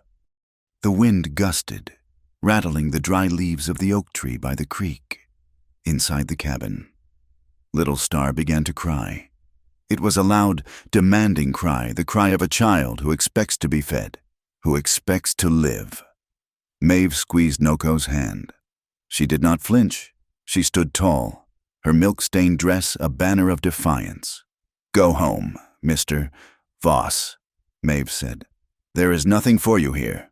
The wind gusted, rattling the dry leaves of the oak tree by the creek. Inside the cabin, Little Star began to cry. It was a loud, demanding cry, the cry of a child who expects to be fed, who expects to live. Maeve squeezed Noko's hand. She did not flinch. She stood tall, her milk-stained dress a banner of defiance. "Go home, Mr. Voss," Maeve said. "There is nothing for you here."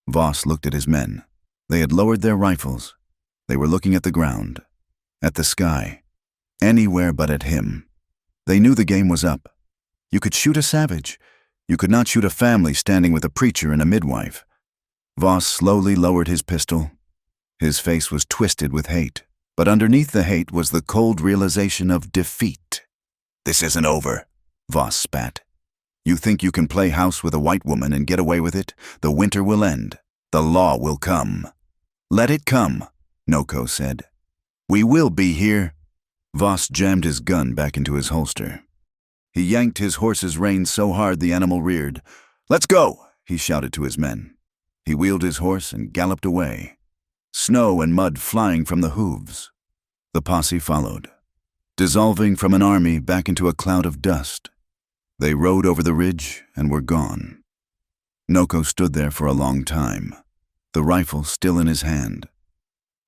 Voss looked at his men. They had lowered their rifles. They were looking at the ground, at the sky, anywhere but at him. They knew the game was up. You could shoot a savage. You could not shoot a family standing with a preacher and a midwife. Voss slowly lowered his pistol. His face was twisted with hate, but underneath the hate was the cold realization of defeat. "This isn't over," Voss spat. "You think you can play house with a white woman and get away with it? The winter will end. The law will come." "Let it come," Noko said. "We will be here." Voss jammed his gun back into his holster. He yanked his horse's reins so hard the animal reared. "Let's go," he shouted to his men. He wheeled his horse and galloped away, snow and mud flying from the hooves. The posse followed, dissolving from an army back into a cloud of dust. They rode over the ridge and were gone. Noko stood there for a long time, the rifle still in his hand.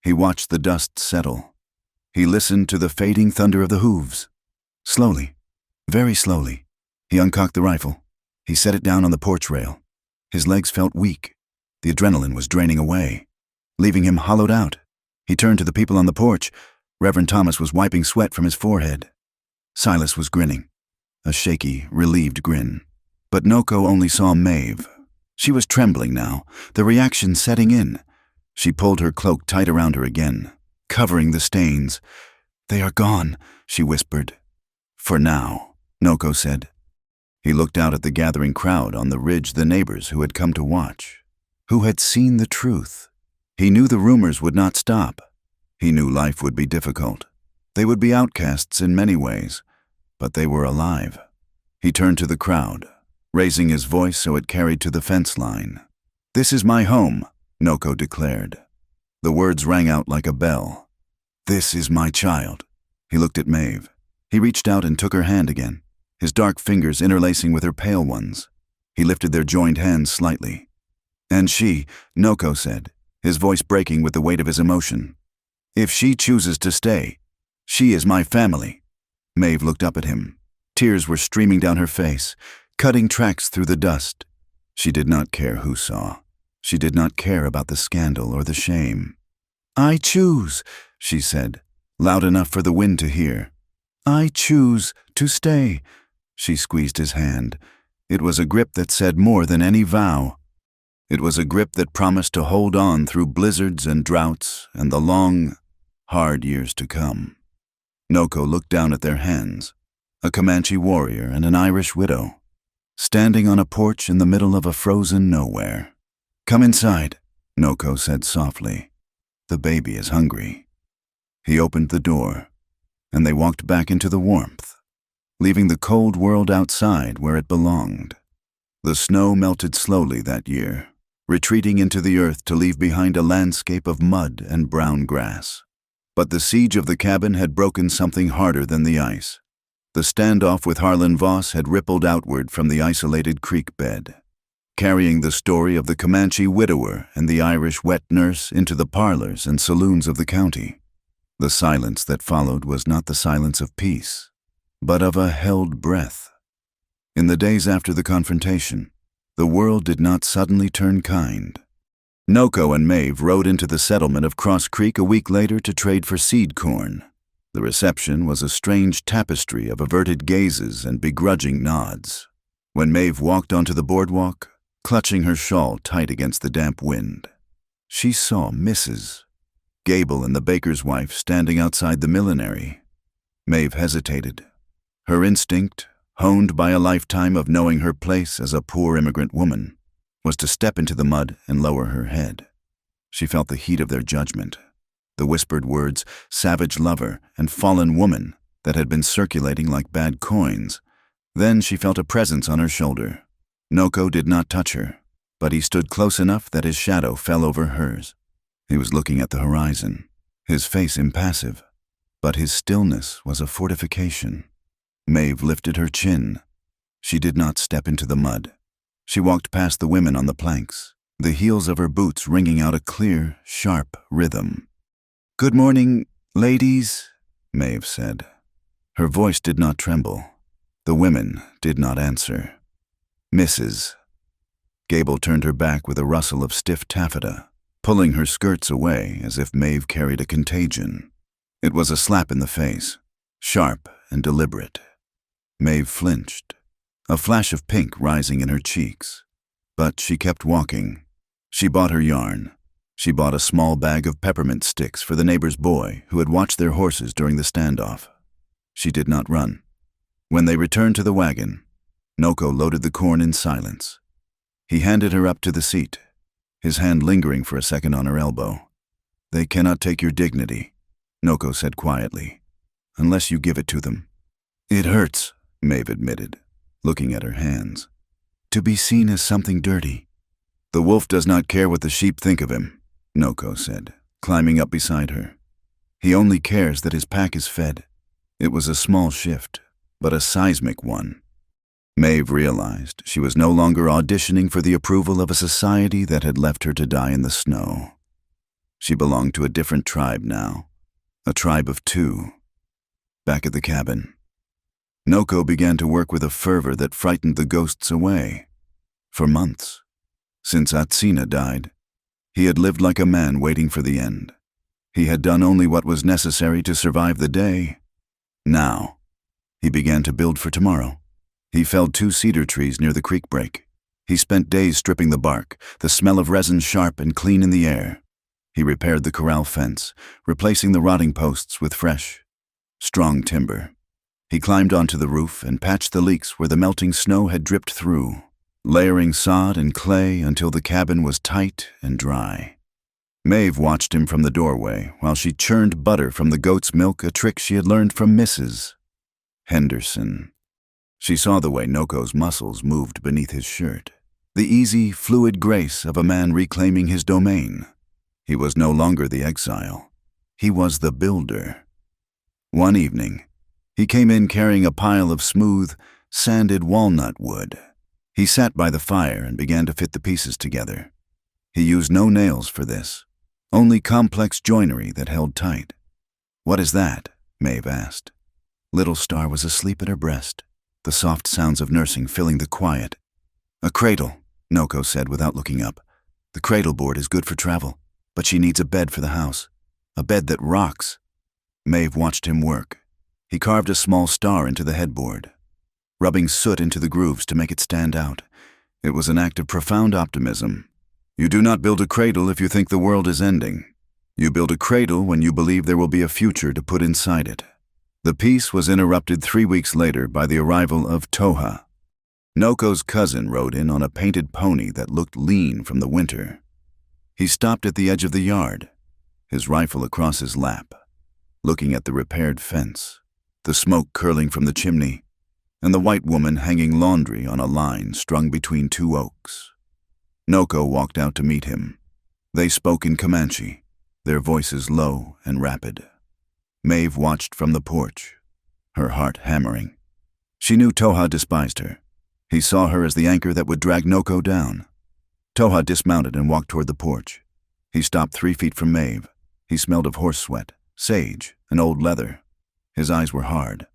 He watched the dust settle. He listened to the fading thunder of the hooves. Slowly, very slowly, he uncocked the rifle. He set it down on the porch rail. His legs felt weak. The adrenaline was draining away, leaving him hollowed out. He turned to the people on the porch. Reverend Thomas was wiping sweat from his forehead. Silas was grinning, a shaky, relieved grin. But Noko only saw Maeve. She was trembling now, the reaction setting in. She pulled her cloak tight around her again, covering the stains. "They are gone," she whispered. "For now," Noko said. He looked out at the gathering crowd on the ridge, the neighbors who had come to watch, who had seen the truth. He knew the rumors would not stop. He knew life would be difficult. They would be outcasts in many ways, but they were alive. He turned to the crowd, raising his voice so it carried to the fence line. "This is my home," Noko declared. The words rang out like a bell. "This is my child." He looked at Maeve. He reached out and took her hand again. his dark fingers interlacing with her pale ones. He lifted their joined hands slightly. "And she," Noko said, his voice breaking with the weight of his emotion. "If she chooses to stay, she is my family." Maeve looked up at him. Tears were streaming down her face, cutting tracks through the dust. She did not care who saw. She did not care about the scandal or the shame. "I choose," she said, loud enough for the wind to hear. "I choose to stay." She squeezed his hand. It was a grip that said more than any vow. It was a grip that promised to hold on through blizzards and droughts and the long, hard years to come. Noko looked down at their hands, a Comanche warrior and an Irish widow, standing on a porch in the middle of a frozen nowhere. "Come inside," Noko said softly. "The baby is hungry." He opened the door, and they walked back into the warmth, leaving the cold world outside where it belonged. The snow melted slowly that year, retreating into the earth to leave behind a landscape of mud and brown grass. But the siege of the cabin had broken something harder than the ice. The standoff with Harlan Voss had rippled outward from the isolated creek bed, carrying the story of the Comanche widower and the Irish wet nurse into the parlors and saloons of the county. The silence that followed was not the silence of peace, but of a held breath. In the days after the confrontation, the world did not suddenly turn kind. Noko and Maeve rode into the settlement of Cross Creek a week later to trade for seed corn. The reception was a strange tapestry of averted gazes and begrudging nods. When Maeve walked onto the boardwalk, clutching her shawl tight against the damp wind, she saw Mrs. Gable and the baker's wife standing outside the millinery. Maeve hesitated. Her instinct, honed by a lifetime of knowing her place as a poor immigrant woman, was to step into the mud and lower her head. She felt the heat of their judgment, the whispered words, savage lover and fallen woman, that had been circulating like bad coins. Then she felt a presence on her shoulder. Noko did not touch her, but he stood close enough that his shadow fell over hers. He was looking at the horizon, his face impassive, but his stillness was a fortification. Maeve lifted her chin. She did not step into the mud. She walked past the women on the planks, the heels of her boots ringing out a clear, sharp rhythm. "Good morning, ladies," Maeve said. Her voice did not tremble. The women did not answer. "Mrs." Gable turned her back with a rustle of stiff taffeta, pulling her skirts away as if Maeve carried a contagion. It was a slap in the face, sharp and deliberate. Maeve flinched, a flash of pink rising in her cheeks. But she kept walking. She bought her yarn. She bought a small bag of peppermint sticks for the neighbor's boy who had watched their horses during the standoff. She did not run. When they returned to the wagon, Noko loaded the corn in silence. He handed her up to the seat, his hand lingering for a second on her elbow. "They cannot take your dignity," Noko said quietly, "unless you give it to them." "It hurts," Maeve admitted, looking at her hands. "To be seen as something dirty." "The wolf does not care what the sheep think of him," Noko said, climbing up beside her. "He only cares that his pack is fed." It was a small shift, but a seismic one. Maeve realized she was no longer auditioning for the approval of a society that had left her to die in the snow. She belonged to a different tribe now, a tribe of two. Back at the cabin, Noko began to work with a fervor that frightened the ghosts away. For months, since Atsina died, he had lived like a man waiting for the end. He had done only what was necessary to survive the day. Now, he began to build for tomorrow. He felled 2 cedar trees near the creek break. He spent days stripping the bark, the smell of resin sharp and clean in the air. He repaired the corral fence, replacing the rotting posts with fresh, strong timber. He climbed onto the roof and patched the leaks where the melting snow had dripped through, layering sod and clay until the cabin was tight and dry. Maeve watched him from the doorway while she churned butter from the goat's milk, a trick she had learned from Mrs. Henderson. She saw the way Noko's muscles moved beneath his shirt, the easy, fluid grace of a man reclaiming his domain. He was no longer the exile. He was the builder. One evening, he came in carrying a pile of smooth, sanded walnut wood. He sat by the fire and began to fit the pieces together. He used no nails for this, only complex joinery that held tight. "What is that?" Maeve asked. Little Star was asleep at her breast, the soft sounds of nursing filling the quiet. "A cradle," Noko said without looking up. "The cradle board is good for travel, but she needs a bed for the house. A bed that rocks." Maeve watched him work. He carved a small star into the headboard, rubbing soot into the grooves to make it stand out. It was an act of profound optimism. You do not build a cradle if you think the world is ending. You build a cradle when you believe there will be a future to put inside it. The piece was interrupted 3 weeks later by the arrival of Toha. Noko's cousin rode in on a painted pony that looked lean from the winter. He stopped at the edge of the yard, his rifle across his lap, looking at the repaired fence, the smoke curling from the chimney, and the white woman hanging laundry on a line strung between 2 oaks. Noko walked out to meet him. They spoke in Comanche, their voices low and rapid. Maeve watched from the porch, her heart hammering. She knew Toha despised her. He saw her as the anchor that would drag Noko down. Toha dismounted and walked toward the porch. He stopped 3 feet from Maeve. He smelled of horse sweat, sage, and old leather. His eyes were hard,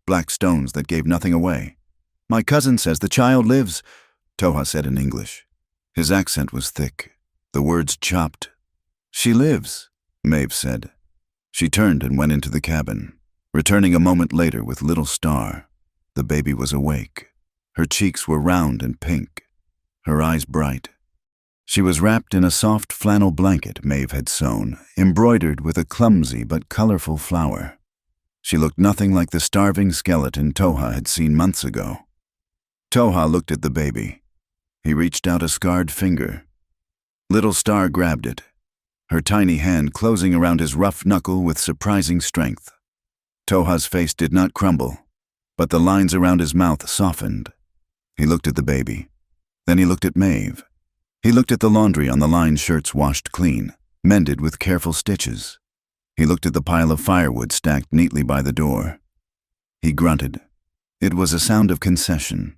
black stones that gave nothing away. "My cousin says the child lives," Toha said in English. His accent was thick, the words chopped. "She lives," Maeve said. She turned and went into the cabin, returning a moment later with Little Star. The baby was awake. Her cheeks were round and pink, her eyes bright. She was wrapped in a soft flannel blanket Maeve had sewn, embroidered with a clumsy but colorful flower. She looked nothing like the starving skeleton Toha had seen months ago. Toha looked at the baby. He reached out a scarred finger. Little Star grabbed it, her tiny hand closing around his rough knuckle with surprising strength. Toha's face did not crumble, but the lines around his mouth softened. He looked at the baby. Then he looked at Maeve. He looked at the laundry on the line shirts washed clean, mended with careful stitches. He looked at the pile of firewood stacked neatly by the door. He grunted. It was a sound of concession.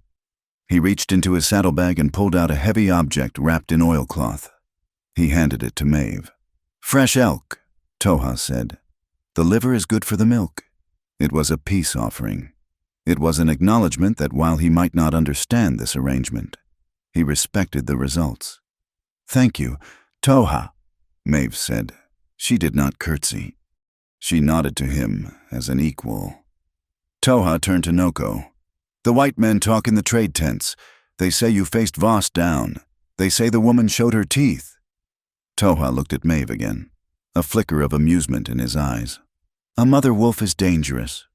He reached into his saddlebag and pulled out a heavy object wrapped in oilcloth. He handed it to Maeve. "Fresh elk," Toha said. "The liver is good for the milk." It was a peace offering. It was an acknowledgement that while he might not understand this arrangement, he respected the results. "Thank you, Toha," Maeve said. She did not curtsy. She nodded to him as an equal. Toha turned to Noko. "The white men talk in the trade tents. They say you faced Voss down. They say the woman showed her teeth." Toha looked at Maeve again, a flicker of amusement in his eyes. "A mother wolf is dangerous.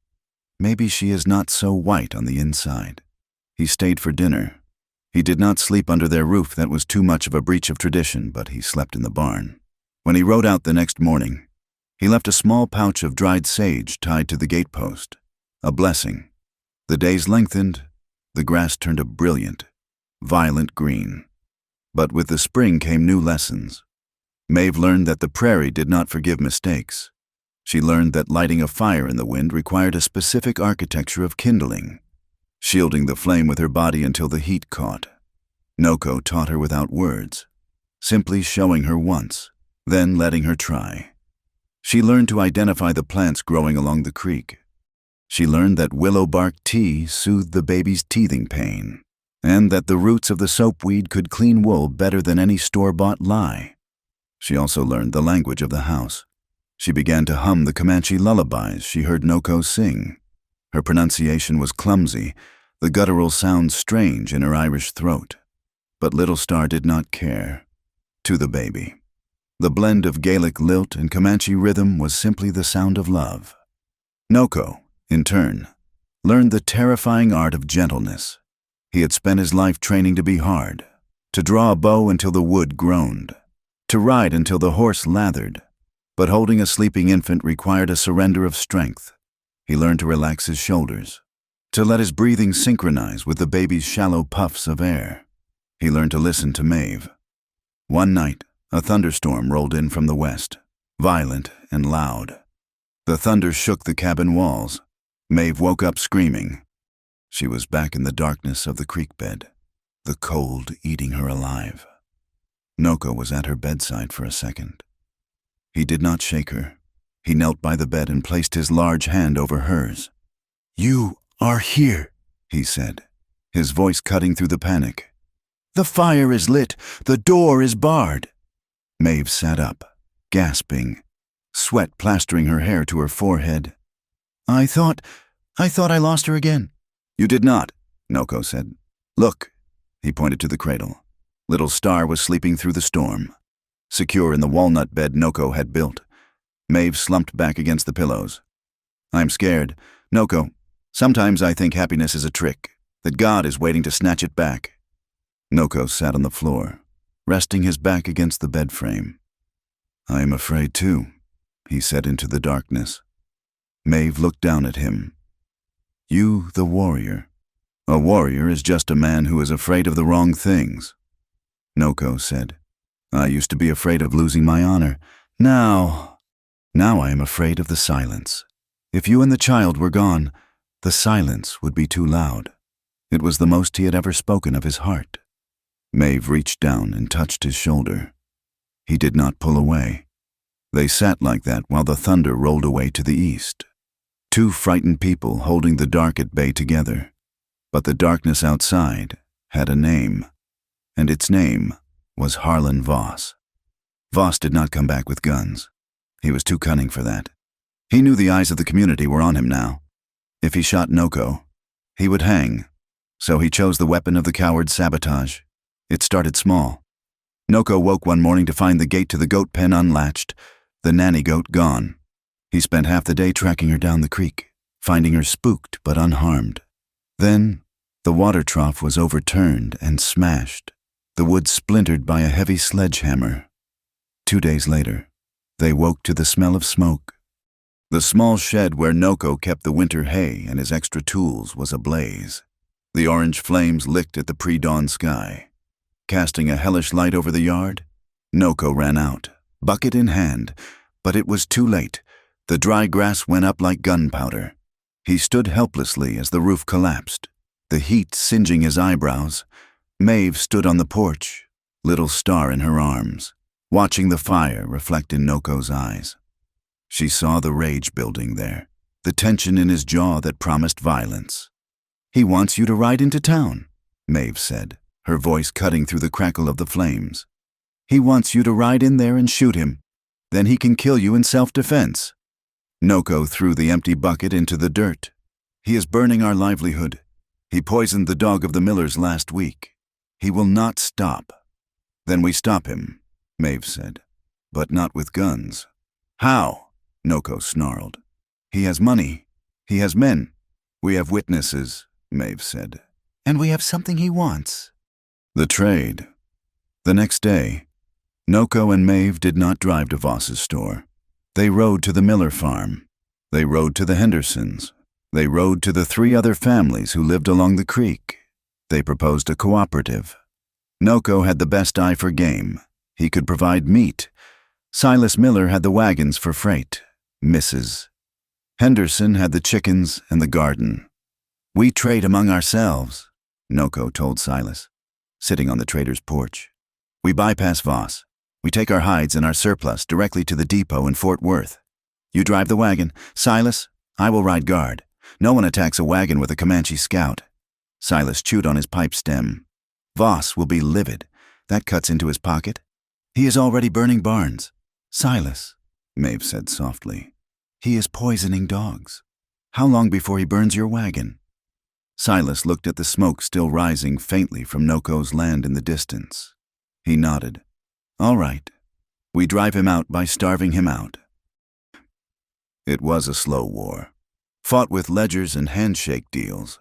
Maybe she is not so white on the inside." He stayed for dinner. He did not sleep under their roof. That was too much of a breach of tradition, but he slept in the barn. When he rode out the next morning, he left a small pouch of dried sage tied to the gatepost, a blessing. The days lengthened. The grass turned a brilliant, violent green. But with the spring came new lessons. Maeve learned that the prairie did not forgive mistakes. She learned that lighting a fire in the wind required a specific architecture of kindling, shielding the flame with her body until the heat caught. Noko taught her without words, simply showing her once, then letting her try. She learned to identify the plants growing along the creek. She learned that willow bark tea soothed the baby's teething pain, and that the roots of the soapweed could clean wool better than any store-bought lye. She also learned the language of the house. She began to hum the Comanche lullabies she heard Noko sing. Her pronunciation was clumsy, the guttural sounds strange in her Irish throat. But Little Star did not care. To the baby, the blend of Gaelic lilt and Comanche rhythm was simply the sound of love. Noko, in turn, learned the terrifying art of gentleness. He had spent his life training to be hard, to draw a bow until the wood groaned, to ride until the horse lathered. But holding a sleeping infant required a surrender of strength. He learned to relax his shoulders, to let his breathing synchronize with the baby's shallow puffs of air. He learned to listen to Maeve. One night, a thunderstorm rolled in from the west, violent and loud. The thunder shook the cabin walls. Maeve woke up screaming. She was back in the darkness of the creek bed, the cold eating her alive. Noko was at her bedside for a second. He did not shake her. He knelt by the bed and placed his large hand over hers. "You are here," he said, his voice cutting through the panic. "The fire is lit. The door is barred." Maeve sat up, gasping, sweat plastering her hair to her forehead. I thought I lost her again." "You did not," Noko said. "Look." He pointed to the cradle. Little Star was sleeping through the storm, secure in the walnut bed Noko had built. Maeve slumped back against the pillows. "I'm scared. Noko, sometimes I think happiness is a trick, that God is waiting to snatch it back." Noko sat on the floor, resting his back against the bed frame. "I am afraid too," he said into the darkness. Maeve looked down at him. "You, the warrior. A warrior is just a man who is afraid of the wrong things." Noko said, "I used to be afraid of losing my honor. Now I am afraid of the silence. If you and the child were gone, the silence would be too loud." It was the most he had ever spoken of his heart. Maeve reached down and touched his shoulder. He did not pull away. They sat like that while the thunder rolled away to the east. Two frightened people holding the dark at bay together. But the darkness outside had a name, and its name was Harlan Voss. Voss did not come back with guns. He was too cunning for that. He knew the eyes of the community were on him now. If he shot Noko, he would hang. So he chose the weapon of the coward's sabotage. It started small. Noko woke one morning to find the gate to the goat pen unlatched, the nanny goat gone. He spent half the day tracking her down the creek, finding her spooked but unharmed. Then, the water trough was overturned and smashed, the wood splintered by a heavy sledgehammer. 2 days later, they woke to the smell of smoke. The small shed where Noko kept the winter hay and his extra tools was ablaze. The orange flames licked at the pre-dawn sky. Casting a hellish light over the yard, Noko ran out, bucket in hand, but it was too late. The dry grass went up like gunpowder. He stood helplessly as the roof collapsed, the heat singeing his eyebrows. Maeve stood on the porch, Little Star in her arms, watching the fire reflect in Noko's eyes. She saw the rage building there, the tension in his jaw that promised violence. "He wants you to ride into town," Maeve said, her voice cutting through the crackle of the flames. "He wants you to ride in there and shoot him. Then he can kill you in self-defense." Noko threw the empty bucket into the dirt. "He is burning our livelihood. He poisoned the dog of the Millers last week. He will not stop." "Then we stop him," Maeve said, "but not with guns." "How?" Noko snarled. "He has money. He has men. We have witnesses," Maeve said. "And we have something he wants." The trade. The next day, Noko and Maeve did not drive to Voss's store. They rode to the Miller farm. They rode to the Hendersons. They rode to the 3 other families who lived along the creek. They proposed a cooperative. Noko had the best eye for game. He could provide meat. Silas Miller had the wagons for freight. Mrs. Henderson had the chickens and the garden. "We trade among ourselves," Noko told Silas, sitting on the trader's porch. "We bypass Voss. We take our hides and our surplus directly to the depot in Fort Worth. You drive the wagon. Silas, I will ride guard. No one attacks a wagon with a Comanche scout." Silas chewed on his pipe stem. "Voss will be livid. That cuts into his pocket. He is already burning barns." "Silas," Maeve said softly, "he is poisoning dogs. How long before he burns your wagon?" Silas looked at the smoke still rising faintly from Noko's land in the distance. He nodded. "All right. We drive him out by starving him out." It was a slow war, fought with ledgers and handshake deals.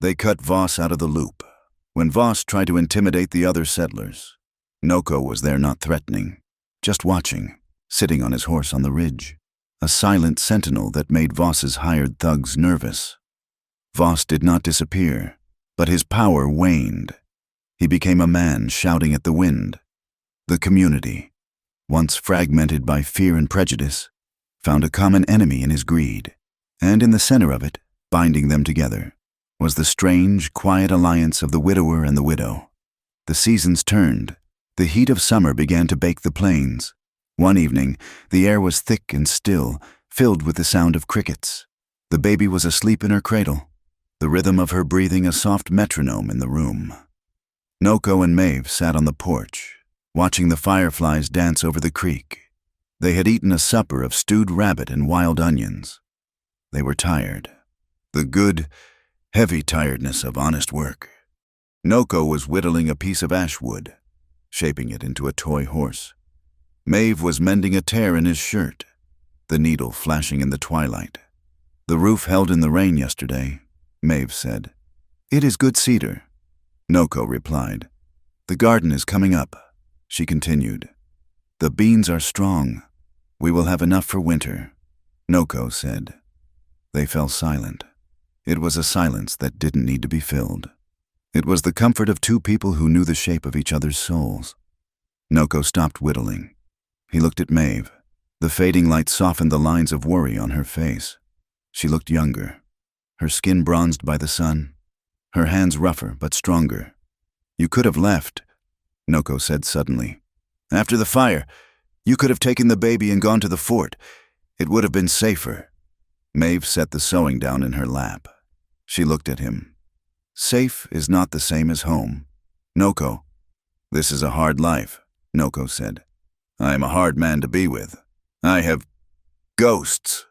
They cut Voss out of the loop. When Voss tried to intimidate the other settlers, Noko was there not threatening, just watching, sitting on his horse on the ridge, a silent sentinel that made Voss's hired thugs nervous. Voss did not disappear, but his power waned. He became a man shouting at the wind. The community, once fragmented by fear and prejudice, found a common enemy in his greed, and in the center of it, binding them together, was the strange, quiet alliance of the widower and the widow. The seasons turned. The heat of summer began to bake the plains. One evening, the air was thick and still, filled with the sound of crickets. The baby was asleep in her cradle, the rhythm of her breathing a soft metronome in the room. Noko and Maeve sat on the porch, watching the fireflies dance over the creek. They had eaten a supper of stewed rabbit and wild onions. They were tired. The good, heavy tiredness of honest work. Noko was whittling a piece of ash wood, shaping it into a toy horse. Maeve was mending a tear in his shirt, the needle flashing in the twilight. "The roof held in the rain yesterday," Maeve said. "It is good cedar," Noko replied. "The garden is coming up," she continued. "The beans are strong. We will have enough for winter," Noko said. They fell silent. It was a silence that didn't need to be filled. It was the comfort of two people who knew the shape of each other's souls. Noko stopped whittling. He looked at Maeve. The fading light softened the lines of worry on her face. She looked younger, her skin bronzed by the sun, her hands rougher but stronger. "You could have left," Noko said suddenly. "After the fire, you could have taken the baby and gone to the fort. It would have been safer." Maeve set the sewing down in her lap. She looked at him. "Safe is not the same as home, Noko." "This is a hard life," Noko said. "I am a hard man to be with. I have ghosts."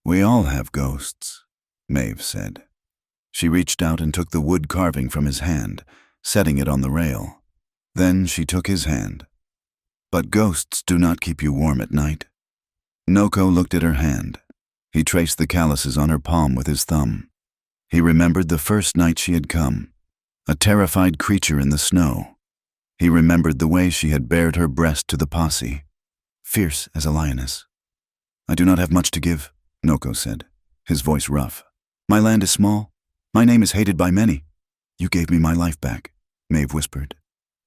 "We all have ghosts," Maeve said. She reached out and took the wood carving from his hand, setting it on the rail. Then she took his hand. "But ghosts do not keep you warm at night." Noko looked at her hand. He traced the calluses on her palm with his thumb. He remembered the first night she had come, a terrified creature in the snow. He remembered the way she had bared her breast to the posse, fierce as a lioness. "I do not have much to give," Noko said, his voice rough. "My land is small. My name is hated by many. You gave me my life back," Maeve whispered.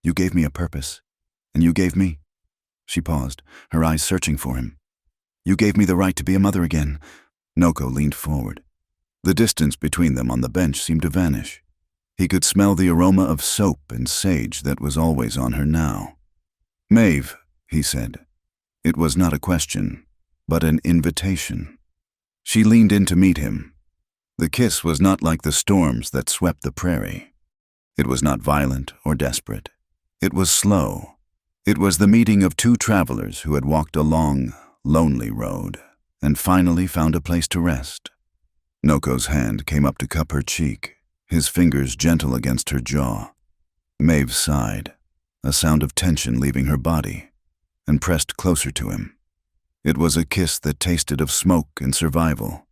"You gave me a purpose, and you gave me—" She paused, her eyes searching for him. "You gave me the right to be a mother again." Noko leaned forward. The distance between them on the bench seemed to vanish. He could smell the aroma of soap and sage that was always on her now. "Maeve," he said. It was not a question, but an invitation. She leaned in to meet him. The kiss was not like the storms that swept the prairie. It was not violent or desperate. It was slow. It was the meeting of two travelers who had walked a long, lonely road and finally found a place to rest. Noko's hand came up to cup her cheek, his fingers gentle against her jaw. Maeve sighed, a sound of tension leaving her body, and pressed closer to him. It was a kiss that tasted of smoke and survival.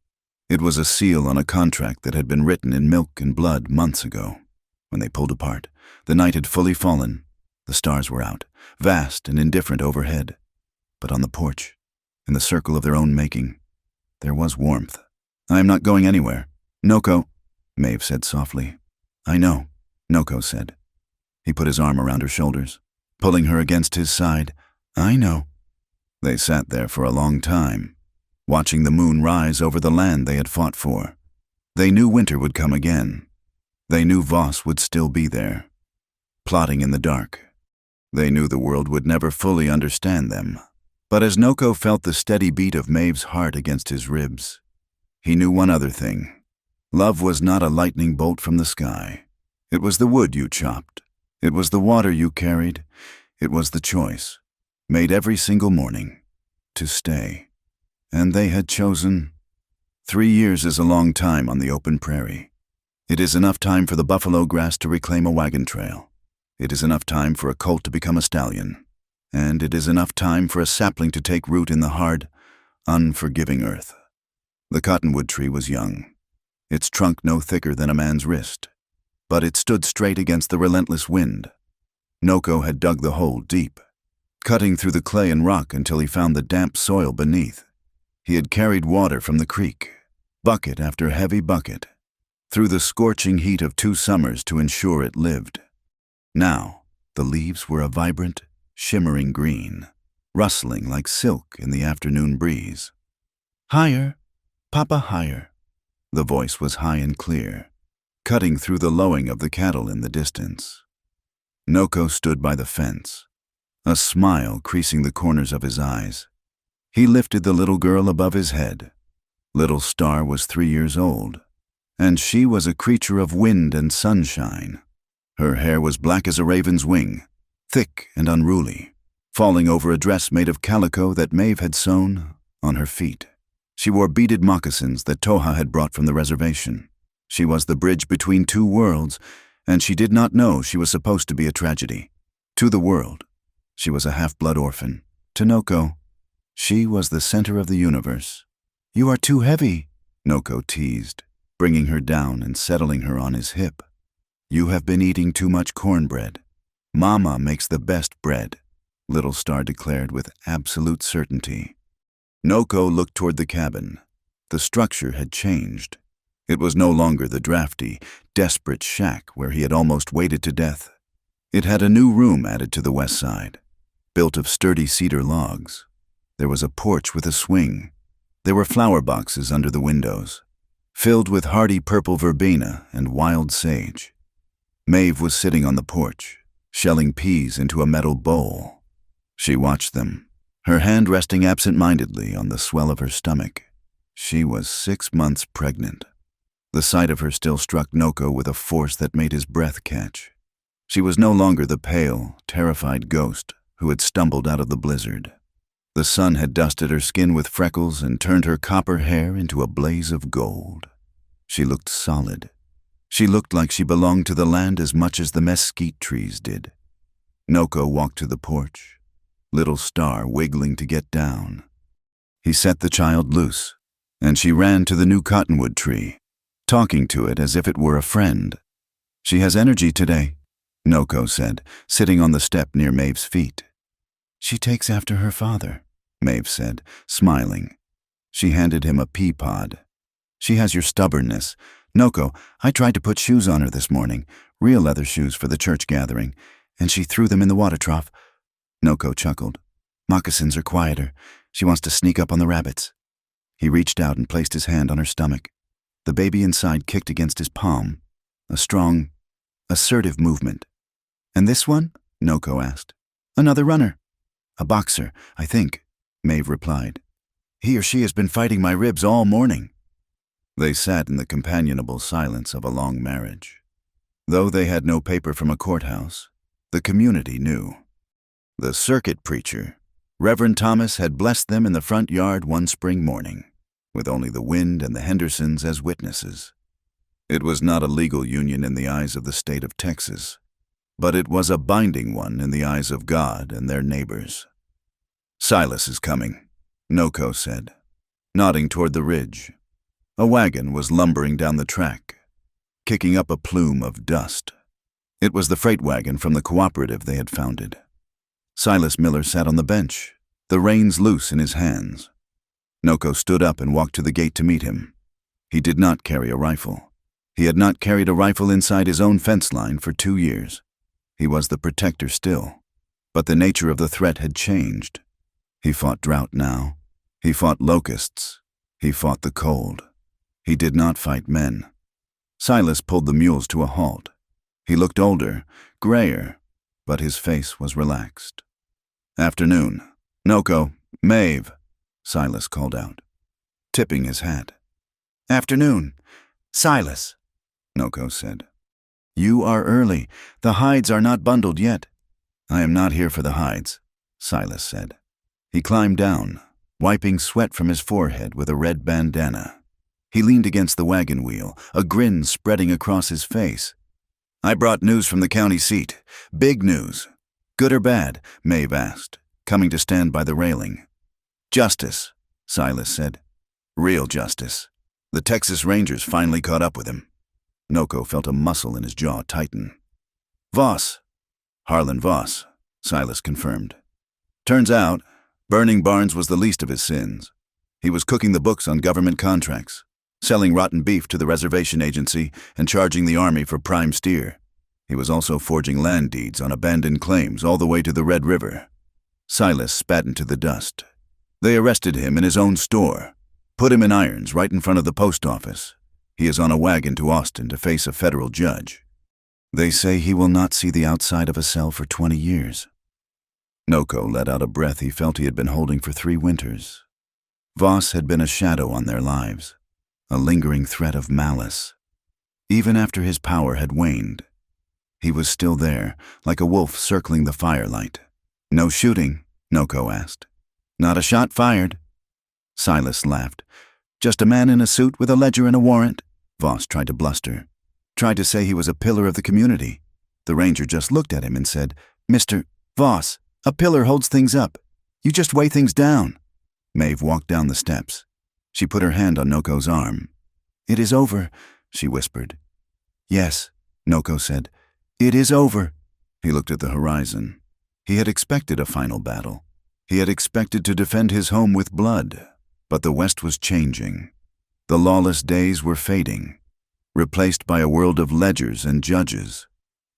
It was a seal on a contract that had been written in milk and blood months ago. When they pulled apart, the night had fully fallen. The stars were out, vast and indifferent overhead. But on the porch, in the circle of their own making, there was warmth. "I am not going anywhere, Noko," Maeve said softly. "I know," Noko said. He put his arm around her shoulders, pulling her against his side. "I know." They sat there for a long time, watching the moon rise over the land they had fought for. They knew winter would come again. They knew Voss would still be there, plotting in the dark. They knew the world would never fully understand them. But as Noko felt the steady beat of Maeve's heart against his ribs, he knew one other thing. Love was not a lightning bolt from the sky. It was the wood you chopped. It was the water you carried. It was the choice, made every single morning, to stay. And they had chosen. 3 years is a long time on the open prairie. It is enough time for the buffalo grass to reclaim a wagon trail. It is enough time for a colt to become a stallion. And it is enough time for a sapling to take root in the hard, unforgiving earth. The cottonwood tree was young, its trunk no thicker than a man's wrist, but it stood straight against the relentless wind. Noko had dug the hole deep, cutting through the clay and rock until he found the damp soil beneath. He had carried water from the creek, bucket after heavy bucket, through the scorching heat of 2 summers to ensure it lived. Now, the leaves were a vibrant, shimmering green, rustling like silk in the afternoon breeze. "Higher, Papa, higher," The voice was high and clear, cutting through the lowing of the cattle in the distance. Noko stood by the fence, a smile creasing the corners of his eyes. He lifted the little girl above his head. Little Star was 3 years old, and she was a creature of wind and sunshine. Her hair was black as a raven's wing, thick and unruly, falling over a dress made of calico that Maeve had sewn on her feet. She wore beaded moccasins that Toha had brought from the reservation. She was the bridge between two worlds, and she did not know she was supposed to be a tragedy. To the world, she was a half-blood orphan. To Noko, she was the center of the universe. "You are too heavy," Noko teased, bringing her down and settling her on his hip. "You have been eating too much cornbread. Mama makes the best bread," Little Star declared with absolute certainty. Noko looked toward the cabin. The structure had changed. It was no longer the drafty, desperate shack where he had almost waited to death. It had a new room added to the west side, built of sturdy cedar logs. There was a porch with a swing. There were flower boxes under the windows, filled with hardy purple verbena and wild sage. Maeve was sitting on the porch, shelling peas into a metal bowl. She watched them, her hand resting absent-mindedly on the swell of her stomach. She was 6 months pregnant. The sight of her still struck Noko with a force that made his breath catch. She was no longer the pale, terrified ghost who had stumbled out of the blizzard. The sun had dusted her skin with freckles and turned her copper hair into a blaze of gold. She looked solid. She looked like she belonged to the land as much as the mesquite trees did. Noko walked to the porch, Little Star wiggling to get down. He set the child loose, and she ran to the new cottonwood tree, talking to it as if it were a friend. "She has energy today," Noko said, sitting on the step near Maeve's feet. "She takes after her father," Maeve said, smiling. She handed him a pea pod. "She has your stubbornness. Noko, I tried to put shoes on her this morning, real leather shoes for the church gathering, and she threw them in the water trough." Noko chuckled. "Moccasins are quieter. She wants to sneak up on the rabbits." He reached out and placed his hand on her stomach. The baby inside kicked against his palm, a strong, assertive movement. "And this one?" Noko asked. "Another runner." "A boxer, I think," Maeve replied. "He or she has been fighting my ribs all morning." They sat in the companionable silence of a long marriage. Though they had no paper from a courthouse, the community knew. The circuit preacher, Reverend Thomas, had blessed them in the front yard one spring morning, with only the wind and the Hendersons as witnesses. It was not a legal union in the eyes of the state of Texas, but it was a binding one in the eyes of God and their neighbors. "Silas is coming," Noko said, nodding toward the ridge. A wagon was lumbering down the track, kicking up a plume of dust. It was the freight wagon from the cooperative they had founded. Silas Miller sat on the bench, the reins loose in his hands. Noko stood up and walked to the gate to meet him. He did not carry a rifle. He had not carried a rifle inside his own fence line for 2 years. He was the protector still, but the nature of the threat had changed. He fought drought now. He fought locusts. He fought the cold. He did not fight men. Silas pulled the mules to a halt. He looked older, grayer, but his face was relaxed. "Afternoon. Noko, Maeve," Silas called out, tipping his hat. "Afternoon. Silas," Noko said. "You are early. The hides are not bundled yet." "I am not here for the hides," Silas said. He climbed down, wiping sweat from his forehead with a red bandana. He leaned against the wagon wheel, a grin spreading across his face. "I brought news from the county seat. Big news." "Good or bad?" Maeve asked, coming to stand by the railing. "Justice," Silas said. "Real justice. The Texas Rangers finally caught up with him." Noko felt a muscle in his jaw tighten. "Voss." "Harlan Voss," Silas confirmed. "Turns out, burning barns was the least of his sins. He was cooking the books on government contracts, selling rotten beef to the reservation agency and charging the army for prime steer. He was also forging land deeds on abandoned claims all the way to the Red River." Silas spat into the dust. "They arrested him in his own store, put him in irons right in front of the post office. He is on a wagon to Austin to face a federal judge. They say he will not see the outside of a cell for 20 years. Noko let out a breath he felt he had been holding for 3 winters. Voss had been a shadow on their lives, a lingering threat of malice. Even after his power had waned, he was still there, like a wolf circling the firelight. "No shooting?" Noko asked. "Not a shot fired." Silas laughed. "Just a man in a suit with a ledger and a warrant." Voss tried to bluster, tried to say he was a pillar of the community. The ranger just looked at him and said, "Mr. Voss, a pillar holds things up. You just weigh things down." Maeve walked down the steps. She put her hand on Noko's arm. "It is over," she whispered. "Yes," Noko said. "It is over." He looked at the horizon. He had expected a final battle. He had expected to defend his home with blood. But the West was changing. The lawless days were fading, replaced by a world of ledgers and judges.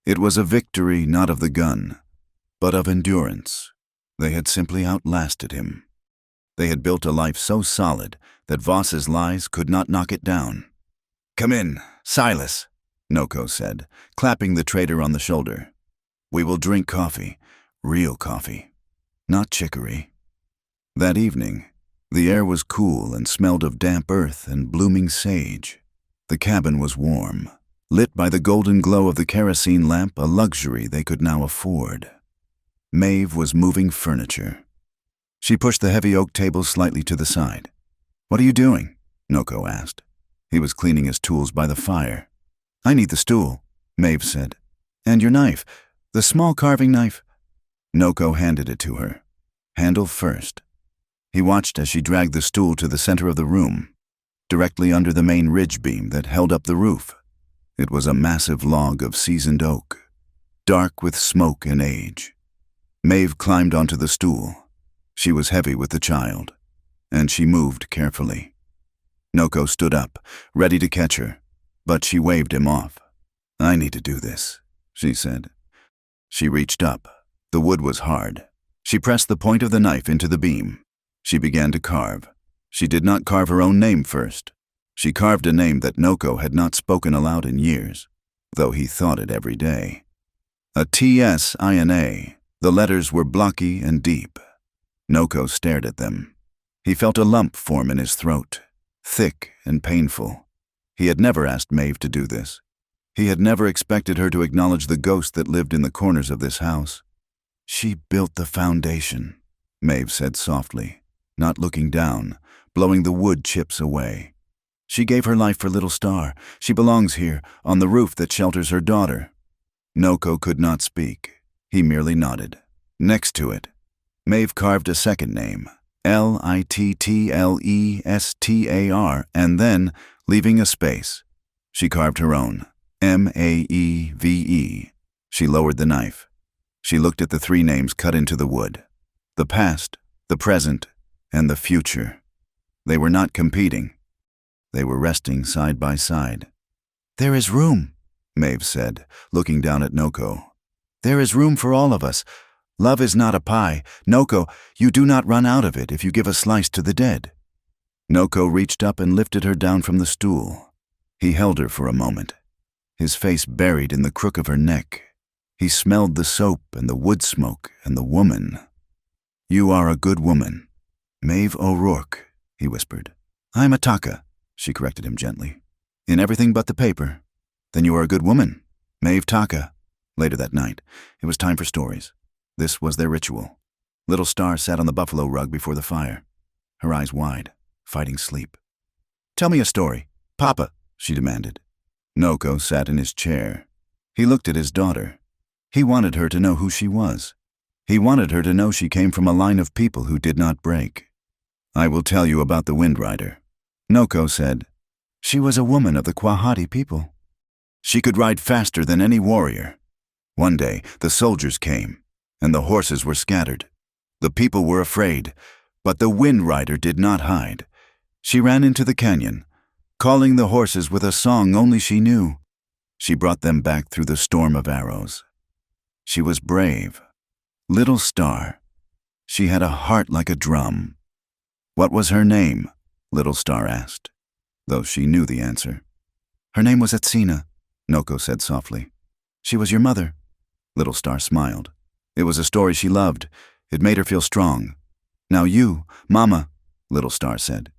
It was a victory not of the gun, but of endurance. They had simply outlasted him. They had built a life so solid that Voss's lies could not knock it down. "Come in, Silas," Noko said, clapping the traitor on the shoulder. "We will drink coffee, real coffee, not chicory." That evening, the air was cool and smelled of damp earth and blooming sage. The cabin was warm, lit by the golden glow of the kerosene lamp, a luxury they could now afford. Maeve was moving furniture. She pushed the heavy oak table slightly to the side. "What are you doing?" Noko asked. He was cleaning his tools by the fire. "I need the stool," Maeve said. "And your knife, the small carving knife." Noko handed it to her. Handle first. He watched as she dragged the stool to the center of the room, directly under the main ridge beam that held up the roof. It was a massive log of seasoned oak, dark with smoke and age. Maeve climbed onto the stool. She was heavy with the child, and she moved carefully. Noko stood up, ready to catch her, but she waved him off. "I need to do this," she said. She reached up. The wood was hard. She pressed the point of the knife into the beam. She began to carve. She did not carve her own name first. She carved a name that Noko had not spoken aloud in years, though he thought it every day. A T-S-I-N-A. The letters were blocky and deep. Noko stared at them. He felt a lump form in his throat, thick and painful. He had never asked Maeve to do this. He had never expected her to acknowledge the ghost that lived in the corners of this house. "She built the foundation," Maeve said softly, not looking down, blowing the wood chips away. "She gave her life for Little Star. She belongs here, on the roof that shelters her daughter." Noko could not speak. He merely nodded. Next to it, Maeve carved a second name, Littlestar, and then, leaving a space, she carved her own, Maeve. She lowered the knife. She looked at the 3 names cut into the wood. The past, the present, and the future. They were not competing. They were resting side by side. "There is room," Maeve said, looking down at Noko. "There is room for all of us. Love is not a pie. Noko, you do not run out of it if you give a slice to the dead." Noko reached up and lifted her down from the stool. He held her for a moment, his face buried in the crook of her neck. He smelled the soap and the wood smoke and the woman. "You are a good woman. Maeve O'Rourke," he whispered. "I'm a Taka," she corrected him gently. "In everything but the paper." "Then you are a good woman. Maeve Taka." Later that night, it was time for stories. This was their ritual. Little Star sat on the buffalo rug before the fire, her eyes wide, fighting sleep. "Tell me a story, Papa," she demanded. Noko sat in his chair. He looked at his daughter. He wanted her to know who she was. He wanted her to know she came from a line of people who did not break. "I will tell you about the Wind Rider," Noko said. "She was a woman of the Kwahati people. She could ride faster than any warrior. One day, the soldiers came, and the horses were scattered. The people were afraid, but the Wind Rider did not hide. She ran into the canyon, calling the horses with a song only she knew. She brought them back through the storm of arrows. She was brave. Little Star. She had a heart like a drum." "What was her name?" Little Star asked, though she knew the answer. Her name was Atsina, Noko said softly. She was your mother. Little Star smiled. It was a story she loved. It made her feel strong. Now you, Mama, Little Star said.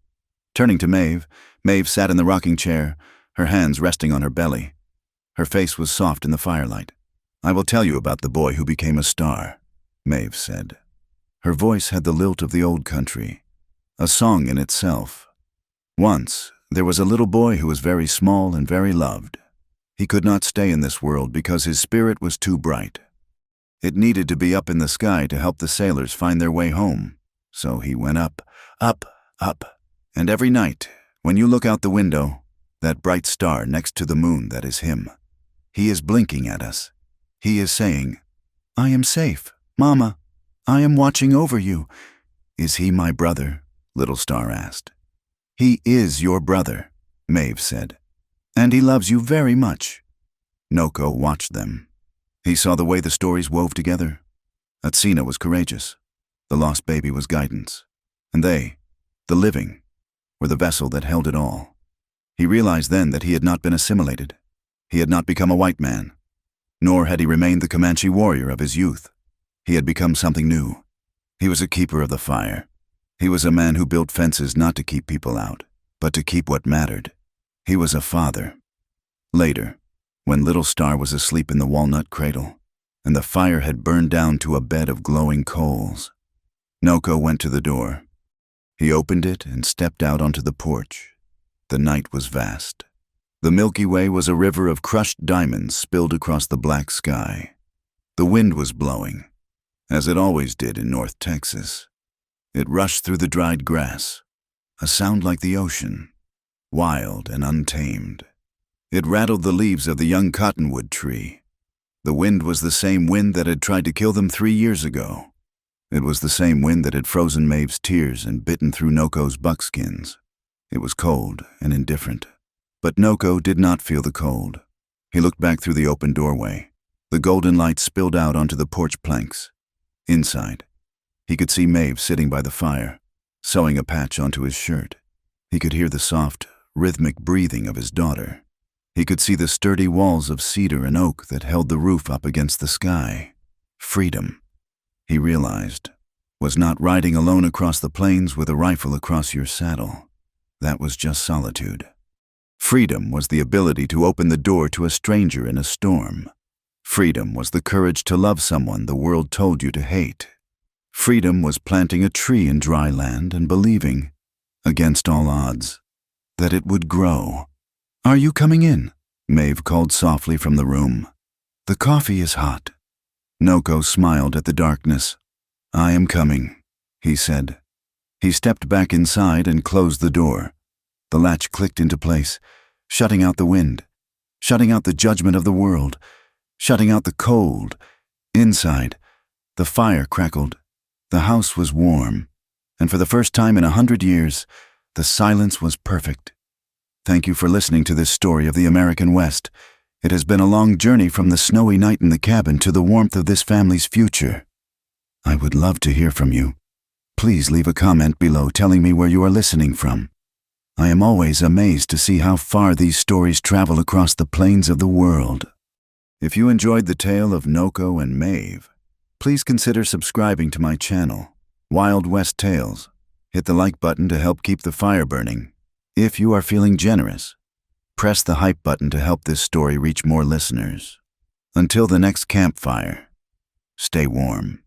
Turning to Maeve, Maeve sat in the rocking chair, her hands resting on her belly. Her face was soft in the firelight. I will tell you about the boy who became a star, Maeve said. Her voice had the lilt of the old country, a song in itself. Once, there was a little boy who was very small and very loved. He could not stay in this world because his spirit was too bright. It needed to be up in the sky to help the sailors find their way home. So he went up, up, up. And every night, when you look out the window, that bright star next to the moon, that is him. He is blinking at us. He is saying, I am safe, Mama. I am watching over you. Is he my brother? Little Star asked. He is your brother, Maeve said. And he loves you very much. Noko watched them. He saw the way the stories wove together. Atsina was courageous. The lost baby was guidance. And they, the living, were the vessel that held it all. He realized then that he had not been assimilated. He had not become a white man. Nor had he remained the Comanche warrior of his youth. He had become something new. He was a keeper of the fire. He was a man who built fences not to keep people out, but to keep what mattered. He was a father. Later, when Little Star was asleep in the walnut cradle, and the fire had burned down to a bed of glowing coals, Noko went to the door. He opened it and stepped out onto the porch. The night was vast. The Milky Way was a river of crushed diamonds spilled across the black sky. The wind was blowing, as it always did in North Texas. It rushed through the dried grass, a sound like the ocean, wild and untamed. It rattled the leaves of the young cottonwood tree. The wind was the same wind that had tried to kill them 3 years ago. It was the same wind that had frozen Maeve's tears and bitten through Noko's buckskins. It was cold and indifferent. But Noko did not feel the cold. He looked back through the open doorway. The golden light spilled out onto the porch planks. Inside, he could see Maeve sitting by the fire, sewing a patch onto his shirt. He could hear the soft, rhythmic breathing of his daughter. He could see the sturdy walls of cedar and oak that held the roof up against the sky. Freedom, he realized, was not riding alone across the plains with a rifle across your saddle. That was just solitude. Freedom was the ability to open the door to a stranger in a storm. Freedom was the courage to love someone the world told you to hate. Freedom was planting a tree in dry land and believing, against all odds, that it would grow. Are you coming in? Maeve called softly from the room. The coffee is hot. Noko smiled at the darkness. I am coming, he said. He stepped back inside and closed the door. The latch clicked into place, shutting out the wind, shutting out the judgment of the world, shutting out the cold. Inside, the fire crackled. The house was warm, and for the first time in 100 years, the silence was perfect. Thank you for listening to this story of the American West. It has been a long journey from the snowy night in the cabin to the warmth of this family's future. I would love to hear from you. Please leave a comment below telling me where you are listening from. I am always amazed to see how far these stories travel across the plains of the world. If you enjoyed the tale of Noko and Maeve, please consider subscribing to my channel, Wild West Tales. Hit the like button to help keep the fire burning. If you are feeling generous, press the hype button to help this story reach more listeners. Until the next campfire, stay warm.